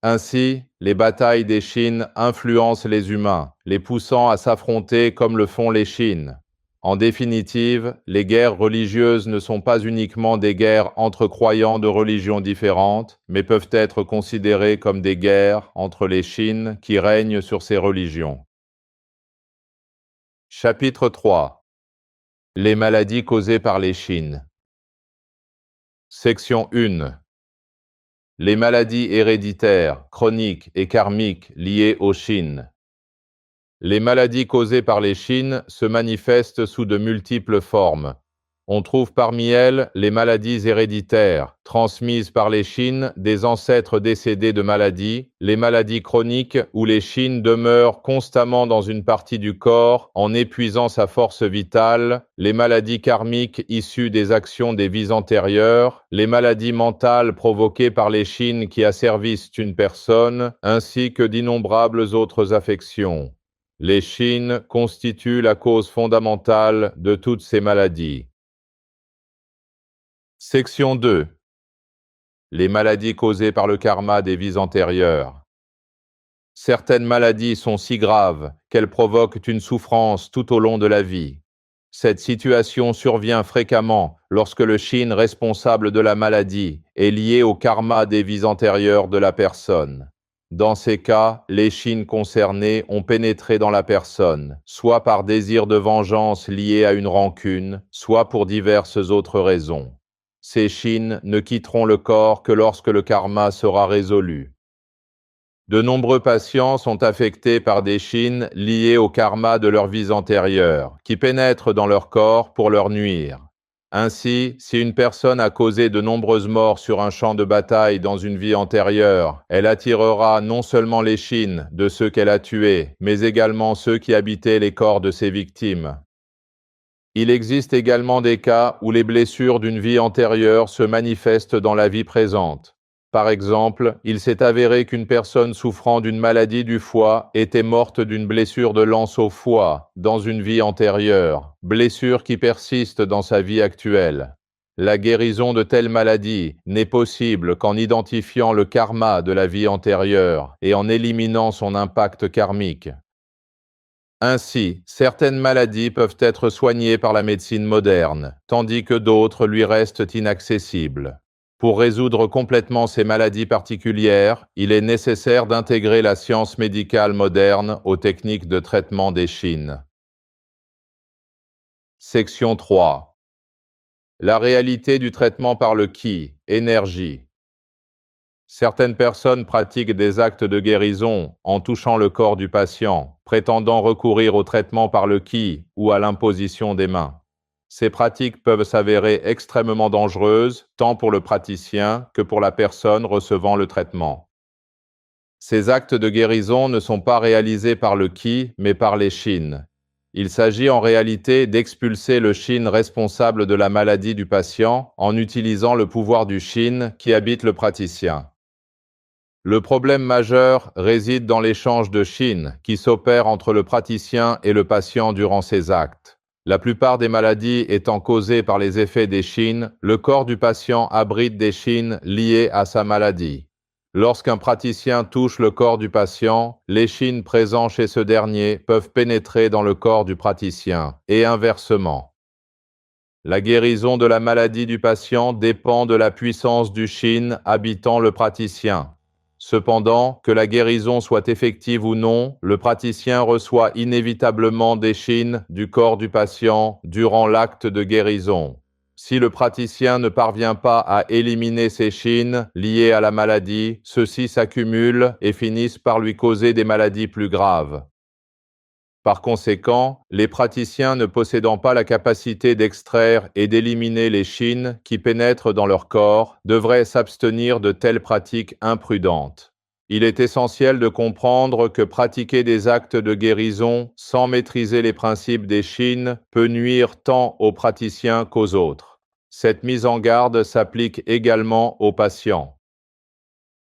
Ainsi, les batailles des Shin influencent les humains, les poussant à s'affronter comme le font les Shin. En définitive, les guerres religieuses ne sont pas uniquement des guerres entre croyants de religions différentes, mais peuvent être considérées comme des guerres entre les Shin qui règnent sur ces religions. Chapitre 3. Les maladies causées par les Shin. Section 1. Les maladies héréditaires, chroniques et karmiques liées aux Shin. Les maladies causées par les Shin se manifestent sous de multiples formes. On trouve parmi elles les maladies héréditaires, transmises par les Chines des ancêtres décédés de maladies, les maladies chroniques où les Chines demeurent constamment dans une partie du corps en épuisant sa force vitale, les maladies karmiques issues des actions des vies antérieures, les maladies mentales provoquées par les Chines qui asservissent une personne, ainsi que d'innombrables autres affections. Les Chines constituent la cause fondamentale de toutes ces maladies. Section 2. Les maladies causées par le karma des vies antérieures. Certaines maladies sont si graves qu'elles provoquent une souffrance tout au long de la vie. Cette situation survient fréquemment lorsque le shin responsable de la maladie est lié au karma des vies antérieures de la personne. Dans ces cas, les shins concernés ont pénétré dans la personne, soit par désir de vengeance lié à une rancune, soit pour diverses autres raisons. Ces shins ne quitteront le corps que lorsque le karma sera résolu. De nombreux patients sont affectés par des shins liés au karma de leurs vies antérieures, qui pénètrent dans leur corps pour leur nuire. Ainsi, si une personne a causé de nombreuses morts sur un champ de bataille dans une vie antérieure, elle attirera non seulement les shins de ceux qu'elle a tués, mais également ceux qui habitaient les corps de ses victimes. Il existe également des cas où les blessures d'une vie antérieure se manifestent dans la vie présente. Par exemple, il s'est avéré qu'une personne souffrant d'une maladie du foie était morte d'une blessure de lance au foie dans une vie antérieure, blessure qui persiste dans sa vie actuelle. La guérison de telles maladies n'est possible qu'en identifiant le karma de la vie antérieure et en éliminant son impact karmique. Ainsi, certaines maladies peuvent être soignées par la médecine moderne, tandis que d'autres lui restent inaccessibles. Pour résoudre complètement ces maladies particulières, il est nécessaire d'intégrer la science médicale moderne aux techniques de traitement des shins. Section 3. La réalité du traitement par le ki, énergie. Certaines personnes pratiquent des actes de guérison en touchant le corps du patient, prétendant recourir au traitement par le ki ou à l'imposition des mains. Ces pratiques peuvent s'avérer extrêmement dangereuses, tant pour le praticien que pour la personne recevant le traitement. Ces actes de guérison ne sont pas réalisés par le ki, mais par les shins. Il s'agit en réalité d'expulser le shin responsable de la maladie du patient en utilisant le pouvoir du shin qui habite le praticien. Le problème majeur réside dans l'échange de shin qui s'opère entre le praticien et le patient durant ces actes. La plupart des maladies étant causées par les effets des shin, le corps du patient abrite des shin liés à sa maladie. Lorsqu'un praticien touche le corps du patient, les shin présents chez ce dernier peuvent pénétrer dans le corps du praticien, et inversement. La guérison de la maladie du patient dépend de la puissance du shin habitant le praticien. Cependant, que la guérison soit effective ou non, le praticien reçoit inévitablement des shin du corps du patient durant l'acte de guérison. Si le praticien ne parvient pas à éliminer ces shin liés à la maladie, ceux-ci s'accumulent et finissent par lui causer des maladies plus graves. Par conséquent, les praticiens ne possédant pas la capacité d'extraire et d'éliminer les shin qui pénètrent dans leur corps devraient s'abstenir de telles pratiques imprudentes. Il est essentiel de comprendre que pratiquer des actes de guérison sans maîtriser les principes des shin peut nuire tant aux praticiens qu'aux autres. Cette mise en garde s'applique également aux patients.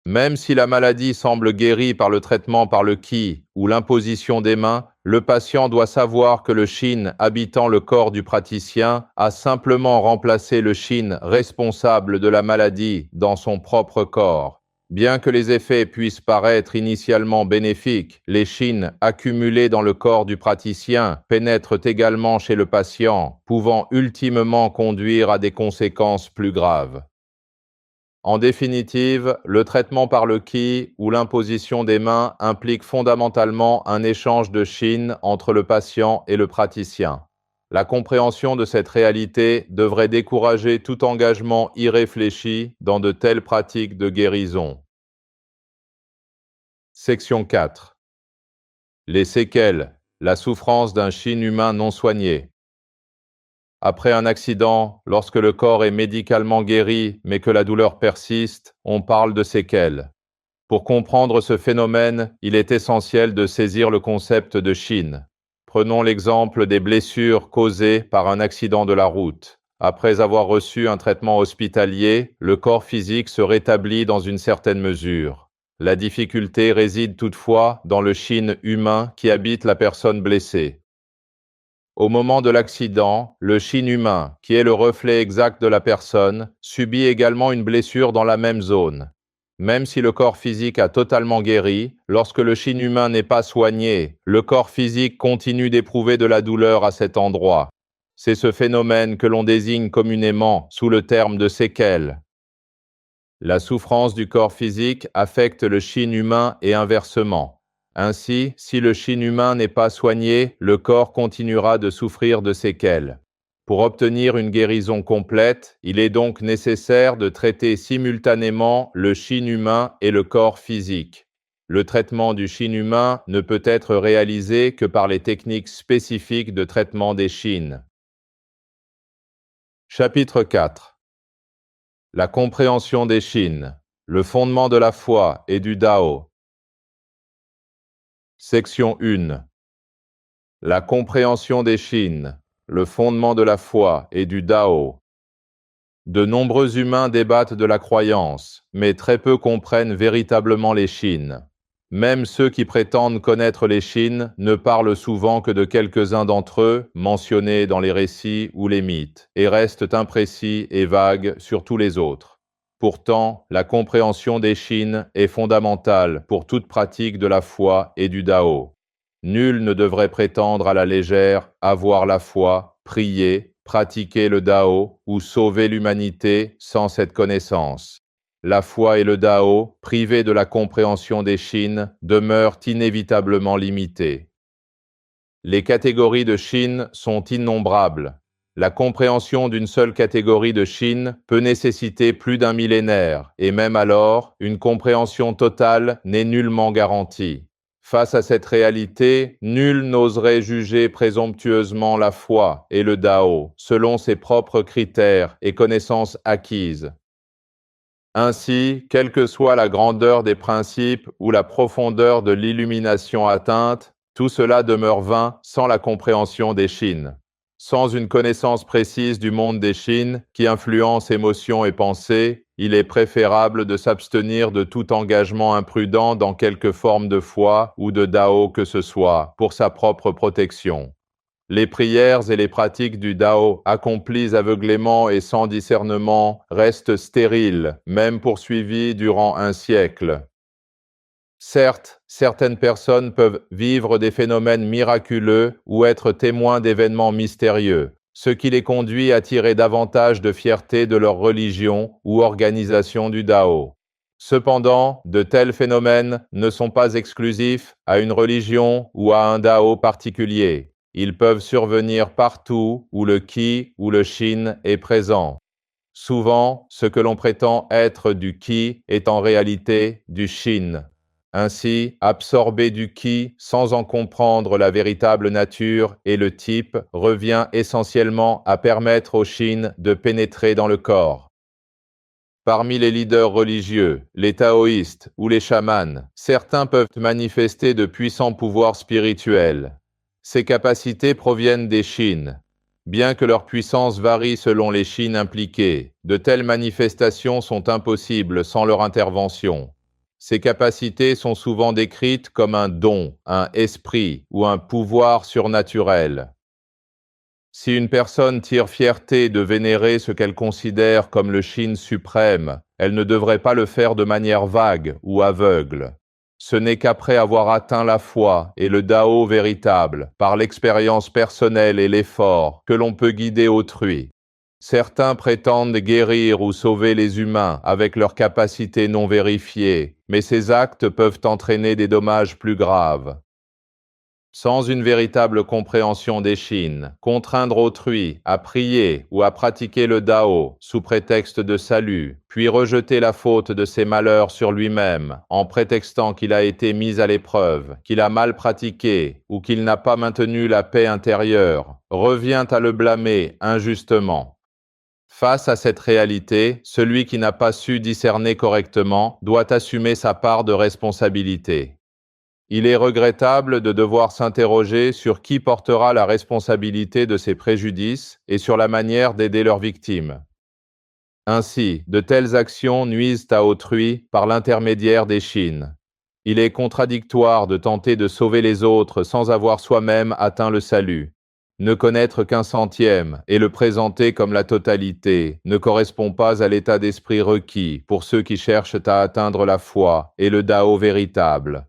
Même si la maladie semble guérie par le traitement par le ki ou l'imposition des mains, le patient doit savoir que le shin habitant le corps du praticien a simplement remplacé le shin responsable de la maladie dans son propre corps. Bien que les effets puissent paraître initialement bénéfiques, les shin accumulés dans le corps du praticien pénètrent également chez le patient, pouvant ultimement conduire à des conséquences plus graves. En définitive, le traitement par le ki ou l'imposition des mains implique fondamentalement un échange de shin entre le patient et le praticien. La compréhension de cette réalité devrait décourager tout engagement irréfléchi dans de telles pratiques de guérison. Section 4. Les séquelles, la souffrance d'un shin humain non soigné. Après un accident, lorsque le corps est médicalement guéri mais que la douleur persiste, on parle de séquelles. Pour comprendre ce phénomène, il est essentiel de saisir le concept de Shin. Prenons l'exemple des blessures causées par un accident de la route. Après avoir reçu un traitement hospitalier, le corps physique se rétablit dans une certaine mesure. La difficulté réside toutefois dans le Shin humain qui habite la personne blessée. Au moment de l'accident, le Shin humain, qui est le reflet exact de la personne, subit également une blessure dans la même zone. Même si le corps physique a totalement guéri, lorsque le Shin humain n'est pas soigné, le corps physique continue d'éprouver de la douleur à cet endroit. C'est ce phénomène que l'on désigne communément sous le terme de séquelles. La souffrance du corps physique affecte le Shin humain et inversement. Ainsi, si le Shin humain n'est pas soigné, le corps continuera de souffrir de séquelles. Pour obtenir une guérison complète, il est donc nécessaire de traiter simultanément le Shin humain et le corps physique. Le traitement du Shin humain ne peut être réalisé que par les techniques spécifiques de traitement des Shin. Chapitre 4. La compréhension des Shin, le fondement de la foi et du Dao. Section 1. La compréhension des Shin, le fondement de la foi et du Dao. De nombreux humains débattent de la croyance, mais très peu comprennent véritablement les Shin. Même ceux qui prétendent connaître les Shin ne parlent souvent que de quelques-uns d'entre eux, mentionnés dans les récits ou les mythes, et restent imprécis et vagues sur tous les autres. Pourtant, la compréhension des Shin est fondamentale pour toute pratique de la foi et du Dao. Nul ne devrait prétendre à la légère avoir la foi, prier, pratiquer le Dao ou sauver l'humanité sans cette connaissance. La foi et le Dao, privés de la compréhension des Shin, demeurent inévitablement limités. Les catégories de Shin sont innombrables. La compréhension d'une seule catégorie de Shin peut nécessiter plus d'un millénaire, et même alors, une compréhension totale n'est nullement garantie. Face à cette réalité, nul n'oserait juger présomptueusement la foi et le Dao, selon ses propres critères et connaissances acquises. Ainsi, quelle que soit la grandeur des principes ou la profondeur de l'illumination atteinte, tout cela demeure vain sans la compréhension des Shin. Sans une connaissance précise du monde des Shin, qui influence émotions et pensées, il est préférable de s'abstenir de tout engagement imprudent dans quelque forme de foi ou de Dao que ce soit, pour sa propre protection. Les prières et les pratiques du Dao, accomplies aveuglément et sans discernement, restent stériles, même poursuivies durant un siècle. Certes, certaines personnes peuvent vivre des phénomènes miraculeux ou être témoins d'événements mystérieux, ce qui les conduit à tirer davantage de fierté de leur religion ou organisation du Dao. Cependant, de tels phénomènes ne sont pas exclusifs à une religion ou à un Dao particulier. Ils peuvent survenir partout où le Qi ou le Shin est présent. Souvent, ce que l'on prétend être du Qi est en réalité du Shin. Ainsi, absorber du Qi sans en comprendre la véritable nature et le type revient essentiellement à permettre au Shin de pénétrer dans le corps. Parmi les leaders religieux, les taoïstes ou les chamans, certains peuvent manifester de puissants pouvoirs spirituels. Ces capacités proviennent des Shin. Bien que leur puissance varie selon les Shin impliqués, de telles manifestations sont impossibles sans leur intervention. Ces capacités sont souvent décrites comme un don, un esprit ou un pouvoir surnaturel. Si une personne tire fierté de vénérer ce qu'elle considère comme le Shin suprême, elle ne devrait pas le faire de manière vague ou aveugle. Ce n'est qu'après avoir atteint la foi et le Dao véritable, par l'expérience personnelle et l'effort, que l'on peut guider autrui. Certains prétendent guérir ou sauver les humains avec leurs capacités non vérifiées, mais ces actes peuvent entraîner des dommages plus graves. Sans une véritable compréhension des Shin, contraindre autrui à prier ou à pratiquer le Dao sous prétexte de salut, puis rejeter la faute de ses malheurs sur lui-même en prétextant qu'il a été mis à l'épreuve, qu'il a mal pratiqué ou qu'il n'a pas maintenu la paix intérieure, revient à le blâmer injustement. Face à cette réalité, celui qui n'a pas su discerner correctement doit assumer sa part de responsabilité. Il est regrettable de devoir s'interroger sur qui portera la responsabilité de ces préjudices et sur la manière d'aider leurs victimes. Ainsi, de telles actions nuisent à autrui par l'intermédiaire des Shin. Il est contradictoire de tenter de sauver les autres sans avoir soi-même atteint le salut. Ne connaître qu'un centième et le présenter comme la totalité ne correspond pas à l'état d'esprit requis pour ceux qui cherchent à atteindre la foi et le Dao véritable.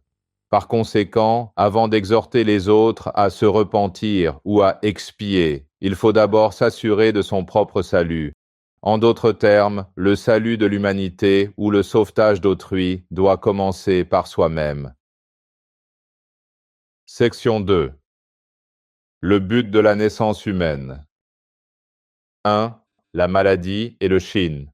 Par conséquent, avant d'exhorter les autres à se repentir ou à expier, il faut d'abord s'assurer de son propre salut. En d'autres termes, le salut de l'humanité ou le sauvetage d'autrui doit commencer par soi-même. Section 2. Le but de la naissance humaine. 1. La maladie et le Shin.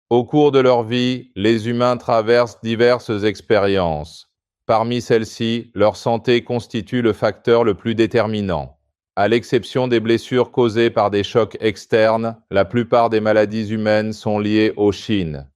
Au cours de leur vie, les humains traversent diverses expériences. Parmi celles-ci, leur santé constitue le facteur le plus déterminant. À l'exception des blessures causées par des chocs externes, la plupart des maladies humaines sont liées au Shin.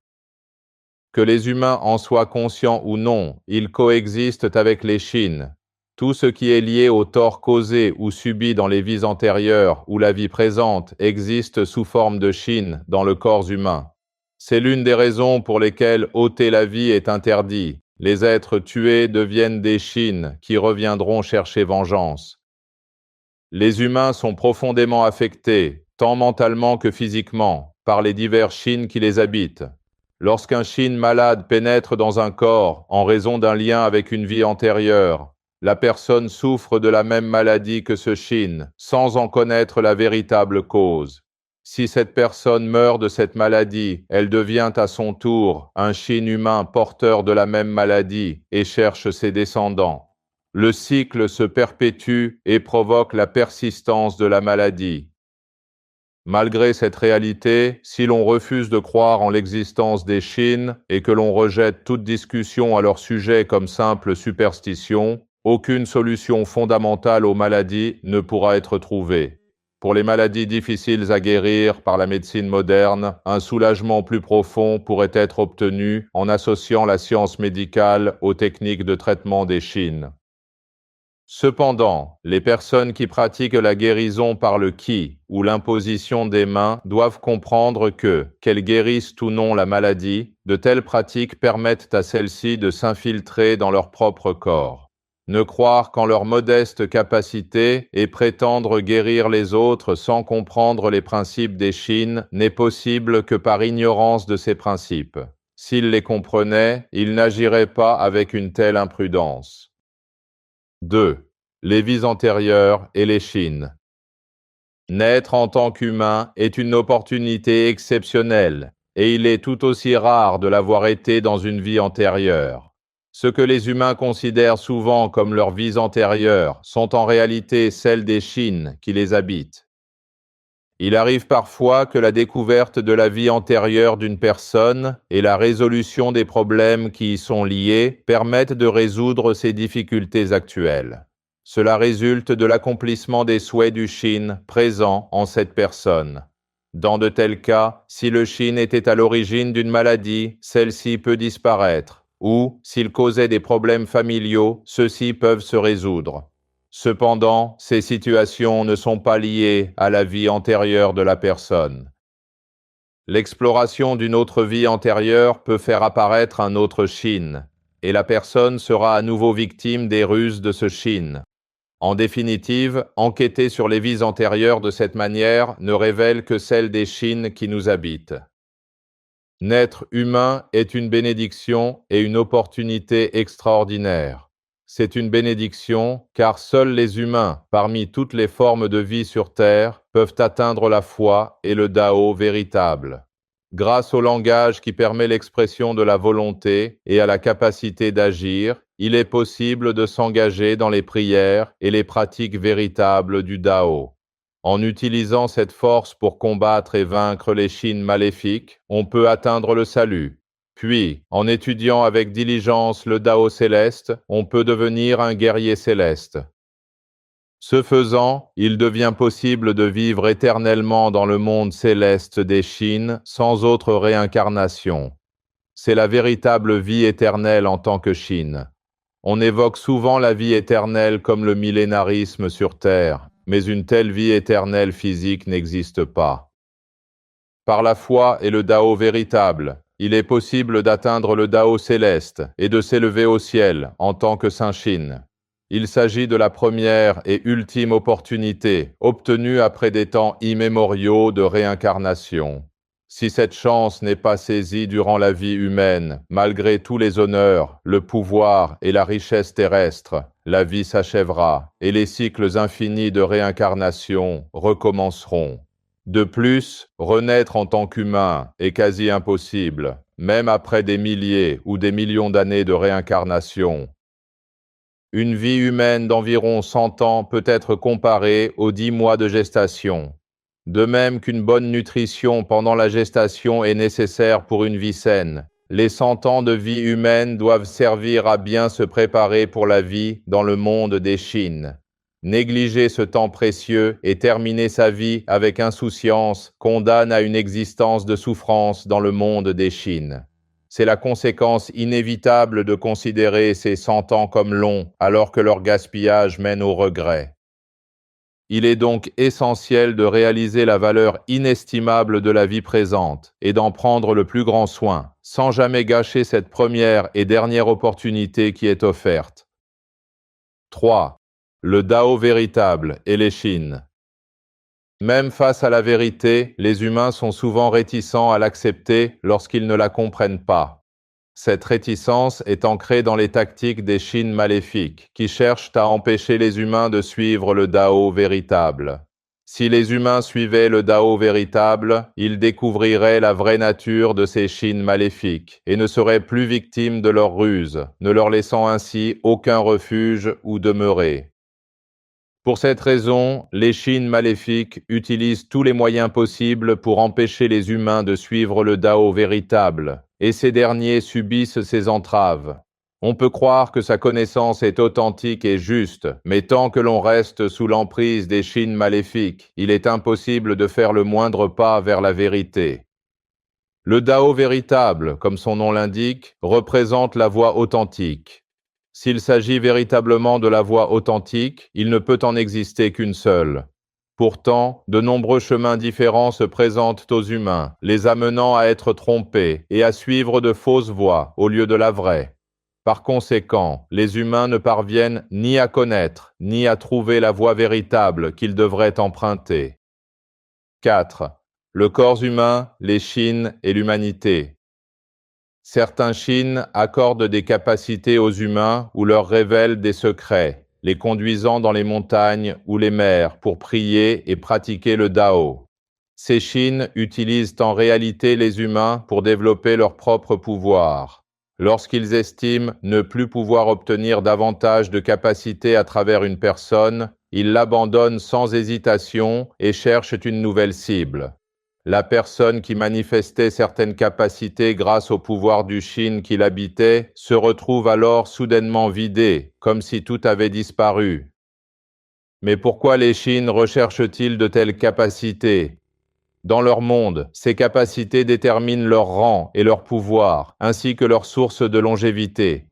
Que les humains en soient conscients ou non, ils coexistent avec les Shin. Tout ce qui est lié au tort causé ou subi dans les vies antérieures ou la vie présente existe sous forme de Shin dans le corps humain. C'est l'une des raisons pour lesquelles ôter la vie est interdit. Les êtres tués deviennent des Shin qui reviendront chercher vengeance. Les humains sont profondément affectés, tant mentalement que physiquement, par les divers Shin qui les habitent. Lorsqu'un Shin malade pénètre dans un corps en raison d'un lien avec une vie antérieure, la personne souffre de la même maladie que ce Shin, sans en connaître la véritable cause. Si cette personne meurt de cette maladie, elle devient à son tour un Shin humain porteur de la même maladie et cherche ses descendants. Le cycle se perpétue et provoque la persistance de la maladie. Malgré cette réalité, si l'on refuse de croire en l'existence des Shin et que l'on rejette toute discussion à leur sujet comme simple superstition, aucune solution fondamentale aux maladies ne pourra être trouvée. Pour les maladies difficiles à guérir par la médecine moderne, un soulagement plus profond pourrait être obtenu en associant la science médicale aux techniques de traitement des Shin. Cependant, les personnes qui pratiquent la guérison par le Qi ou l'imposition des mains doivent comprendre que, qu'elles guérissent ou non la maladie, de telles pratiques permettent à celle-ci de s'infiltrer dans leur propre corps. Ne croire qu'en leur modeste capacité et prétendre guérir les autres sans comprendre les principes des Shin n'est possible que par ignorance de ces principes. S'ils les comprenaient, ils n'agiraient pas avec une telle imprudence. 2. Les vies antérieures et les Shin. Naître en tant qu'humain est une opportunité exceptionnelle, et il est tout aussi rare de l'avoir été dans une vie antérieure. Ce que les humains considèrent souvent comme leurs vies antérieures sont en réalité celles des Shin qui les habitent. Il arrive parfois que la découverte de la vie antérieure d'une personne et la résolution des problèmes qui y sont liés permettent de résoudre ses difficultés actuelles. Cela résulte de l'accomplissement des souhaits du Shin présent en cette personne. Dans de tels cas, si le Shin était à l'origine d'une maladie, celle-ci peut disparaître. Ou, s'il causait des problèmes familiaux, ceux-ci peuvent se résoudre. Cependant, ces situations ne sont pas liées à la vie antérieure de la personne. L'exploration d'une autre vie antérieure peut faire apparaître un autre Shin, et la personne sera à nouveau victime des ruses de ce Shin. En définitive, enquêter sur les vies antérieures de cette manière ne révèle que celle des Shin qui nous habitent. Naître humain est une bénédiction et une opportunité extraordinaire. C'est une bénédiction car seuls les humains, parmi toutes les formes de vie sur Terre, peuvent atteindre la foi et le Dao véritable. Grâce au langage qui permet l'expression de la volonté et à la capacité d'agir, il est possible de s'engager dans les prières et les pratiques véritables du Dao. En utilisant cette force pour combattre et vaincre les chines maléfiques, on peut atteindre le salut. Puis, en étudiant avec diligence le Dao céleste, on peut devenir un guerrier céleste. Ce faisant, il devient possible de vivre éternellement dans le monde céleste des chines sans autre réincarnation. C'est la véritable vie éternelle en tant que chine. On évoque souvent la vie éternelle comme le millénarisme sur Terre, mais une telle vie éternelle physique n'existe pas. Par la foi et le Dao véritable, il est possible d'atteindre le Dao céleste et de s'élever au ciel en tant que Saint Chine. Il s'agit de la première et ultime opportunité obtenue après des temps immémoriaux de réincarnation. Si cette chance n'est pas saisie durant la vie humaine, malgré tous les honneurs, le pouvoir et la richesse terrestre, la vie s'achèvera et les cycles infinis de réincarnation recommenceront. De plus, renaître en tant qu'humain est quasi impossible, même après des milliers ou des millions d'années de réincarnation. Une vie humaine d'environ 100 ans peut être comparée aux 10 mois de gestation. De même qu'une bonne nutrition pendant la gestation est nécessaire pour une vie saine, les 100 ans de vie humaine doivent servir à bien se préparer pour la vie dans le monde des chines. Négliger ce temps précieux et terminer sa vie avec insouciance condamne à une existence de souffrance dans le monde des chines. C'est la conséquence inévitable de considérer ces 100 ans comme longs, alors que leur gaspillage mène au regret. Il est donc essentiel de réaliser la valeur inestimable de la vie présente et d'en prendre le plus grand soin, sans jamais gâcher cette première et dernière opportunité qui est offerte. 3. Le Dao véritable et les chines. Même face à la vérité, les humains sont souvent réticents à l'accepter lorsqu'ils ne la comprennent pas. Cette réticence est ancrée dans les tactiques des chines maléfiques, qui cherchent à empêcher les humains de suivre le Dao véritable. Si les humains suivaient le Dao véritable, ils découvriraient la vraie nature de ces chines maléfiques et ne seraient plus victimes de leurs ruses, ne leur laissant ainsi aucun refuge où demeurer. Pour cette raison, les chines maléfiques utilisent tous les moyens possibles pour empêcher les humains de suivre le Dao véritable, et ces derniers subissent ces entraves. On peut croire que sa connaissance est authentique et juste, mais tant que l'on reste sous l'emprise des chines maléfiques, il est impossible de faire le moindre pas vers la vérité. Le Dao véritable, comme son nom l'indique, représente la voie authentique. S'il s'agit véritablement de la voie authentique, il ne peut en exister qu'une seule. Pourtant, de nombreux chemins différents se présentent aux humains, les amenant à être trompés et à suivre de fausses voies au lieu de la vraie. Par conséquent, les humains ne parviennent ni à connaître, ni à trouver la voie véritable qu'ils devraient emprunter. 4. Le corps humain, les chines et l'humanité. Certains chines accordent des capacités aux humains ou leur révèlent des secrets, les conduisant dans les montagnes ou les mers pour prier et pratiquer le Dao. Ces chines utilisent en réalité les humains pour développer leur propre pouvoir. Lorsqu'ils estiment ne plus pouvoir obtenir davantage de capacités à travers une personne, ils l'abandonnent sans hésitation et cherchent une nouvelle cible. La personne qui manifestait certaines capacités grâce au pouvoir du Shin qui l'habitait se retrouve alors soudainement vidée, comme si tout avait disparu. Mais pourquoi les Shin recherchent-ils de telles capacités? Dans leur monde, ces capacités déterminent leur rang et leur pouvoir, ainsi que leur source de longévité.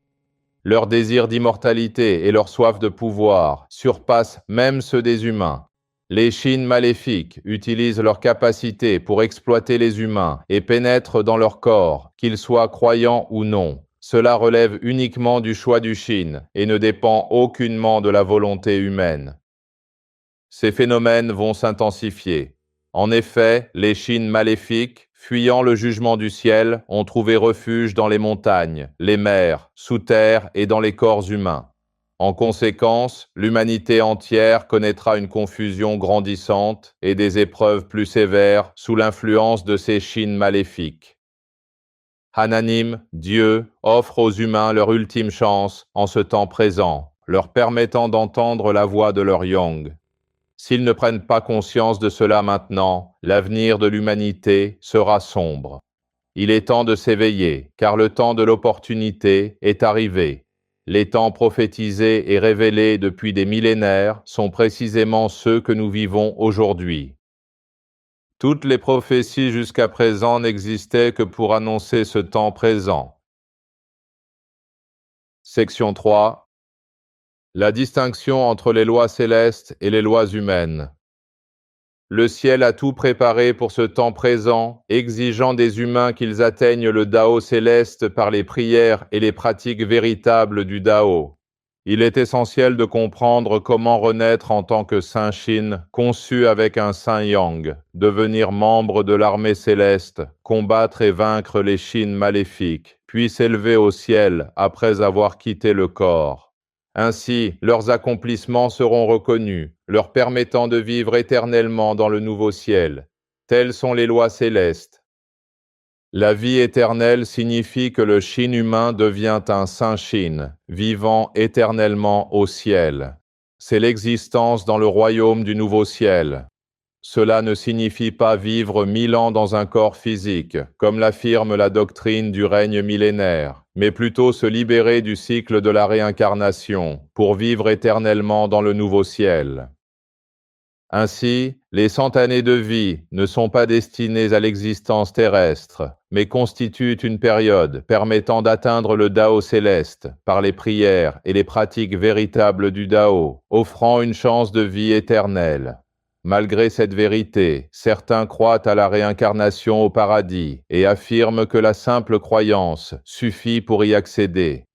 Leur désir d'immortalité et leur soif de pouvoir surpassent même ceux des humains. Les chines maléfiques utilisent leurs capacités pour exploiter les humains et pénètrent dans leur corps, qu'ils soient croyants ou non. Cela relève uniquement du choix du Shin et ne dépend aucunement de la volonté humaine. Ces phénomènes vont s'intensifier. En effet, les chines maléfiques, fuyant le jugement du ciel, ont trouvé refuge dans les montagnes, les mers, sous terre et dans les corps humains. En conséquence, l'humanité entière connaîtra une confusion grandissante et des épreuves plus sévères sous l'influence de ces Shins maléfiques. Hananim, Dieu, offre aux humains leur ultime chance en ce temps présent, leur permettant d'entendre la voix de leur Yang. S'ils ne prennent pas conscience de cela maintenant, l'avenir de l'humanité sera sombre. Il est temps de s'éveiller, car le temps de l'opportunité est arrivé. Les temps prophétisés et révélés depuis des millénaires sont précisément ceux que nous vivons aujourd'hui. Toutes les prophéties jusqu'à présent n'existaient que pour annoncer ce temps présent. Section 3. La distinction entre les lois célestes et les lois humaines. Le ciel a tout préparé pour ce temps présent, exigeant des humains qu'ils atteignent le Dao céleste par les prières et les pratiques véritables du Dao. Il est essentiel de comprendre comment renaître en tant que Saint Shin, conçu avec un Saint Yang, devenir membre de l'armée céleste, combattre et vaincre les Shins maléfiques, puis s'élever au ciel après avoir quitté le corps. Ainsi, leurs accomplissements seront reconnus, leur permettant de vivre éternellement dans le nouveau ciel. Telles sont les lois célestes. La vie éternelle signifie que le Shin humain devient un Saint Shin, vivant éternellement au ciel. C'est l'existence dans le royaume du nouveau ciel. Cela ne signifie pas vivre 1000 ans dans un corps physique, comme l'affirme la doctrine du règne millénaire, mais plutôt se libérer du cycle de la réincarnation, pour vivre éternellement dans le nouveau ciel. Ainsi, les 100 années de vie ne sont pas destinées à l'existence terrestre, mais constituent une période permettant d'atteindre le Dao céleste par les prières et les pratiques véritables du Dao, offrant une chance de vie éternelle. Malgré cette vérité, certains croient à la réincarnation au paradis et affirment que la simple croyance suffit pour y accéder.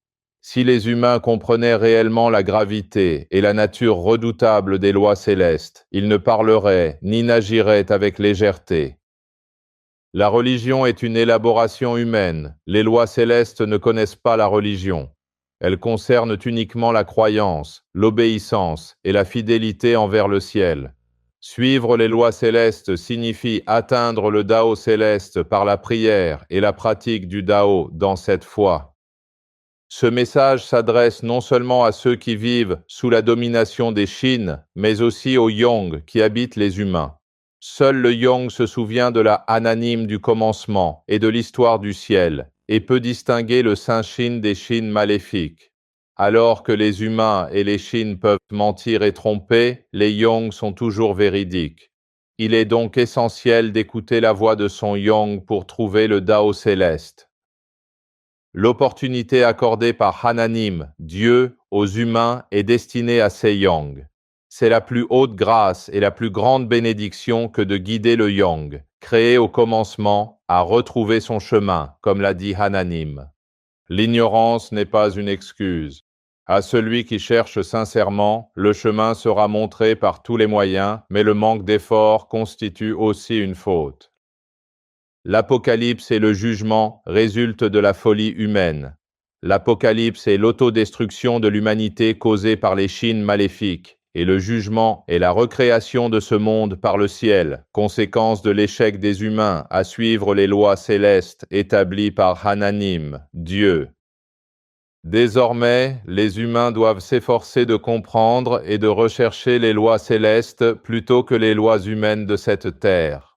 Si les humains comprenaient réellement la gravité et la nature redoutable des lois célestes, ils ne parleraient ni n'agiraient avec légèreté. La religion est une élaboration humaine. Les lois célestes ne connaissent pas la religion. Elles concernent uniquement la croyance, l'obéissance et la fidélité envers le ciel. Suivre les lois célestes signifie atteindre le Dao céleste par la prière et la pratique du Dao dans cette foi. Ce message s'adresse non seulement à ceux qui vivent sous la domination des Shins, mais aussi aux Yang qui habitent les humains. Seul le Yang se souvient de la Hananim du commencement et de l'histoire du ciel, et peut distinguer le Saint Shin des Shins maléfiques. Alors que les humains et les Shins peuvent mentir et tromper, les Yang sont toujours véridiques. Il est donc essentiel d'écouter la voix de son Yang pour trouver le Dao céleste. L'opportunité accordée par Hananim, Dieu, aux humains est destinée à ces Yang. C'est la plus haute grâce et la plus grande bénédiction que de guider le Yang, créé au commencement, à retrouver son chemin, comme l'a dit Hananim. L'ignorance n'est pas une excuse. À celui qui cherche sincèrement, le chemin sera montré par tous les moyens, mais le manque d'effort constitue aussi une faute. L'Apocalypse et le jugement résultent de la folie humaine. L'Apocalypse est l'autodestruction de l'humanité causée par les Shins maléfiques, et le jugement est la recréation de ce monde par le ciel, conséquence de l'échec des humains à suivre les lois célestes établies par Hananim, Dieu. Désormais, les humains doivent s'efforcer de comprendre et de rechercher les lois célestes plutôt que les lois humaines de cette terre.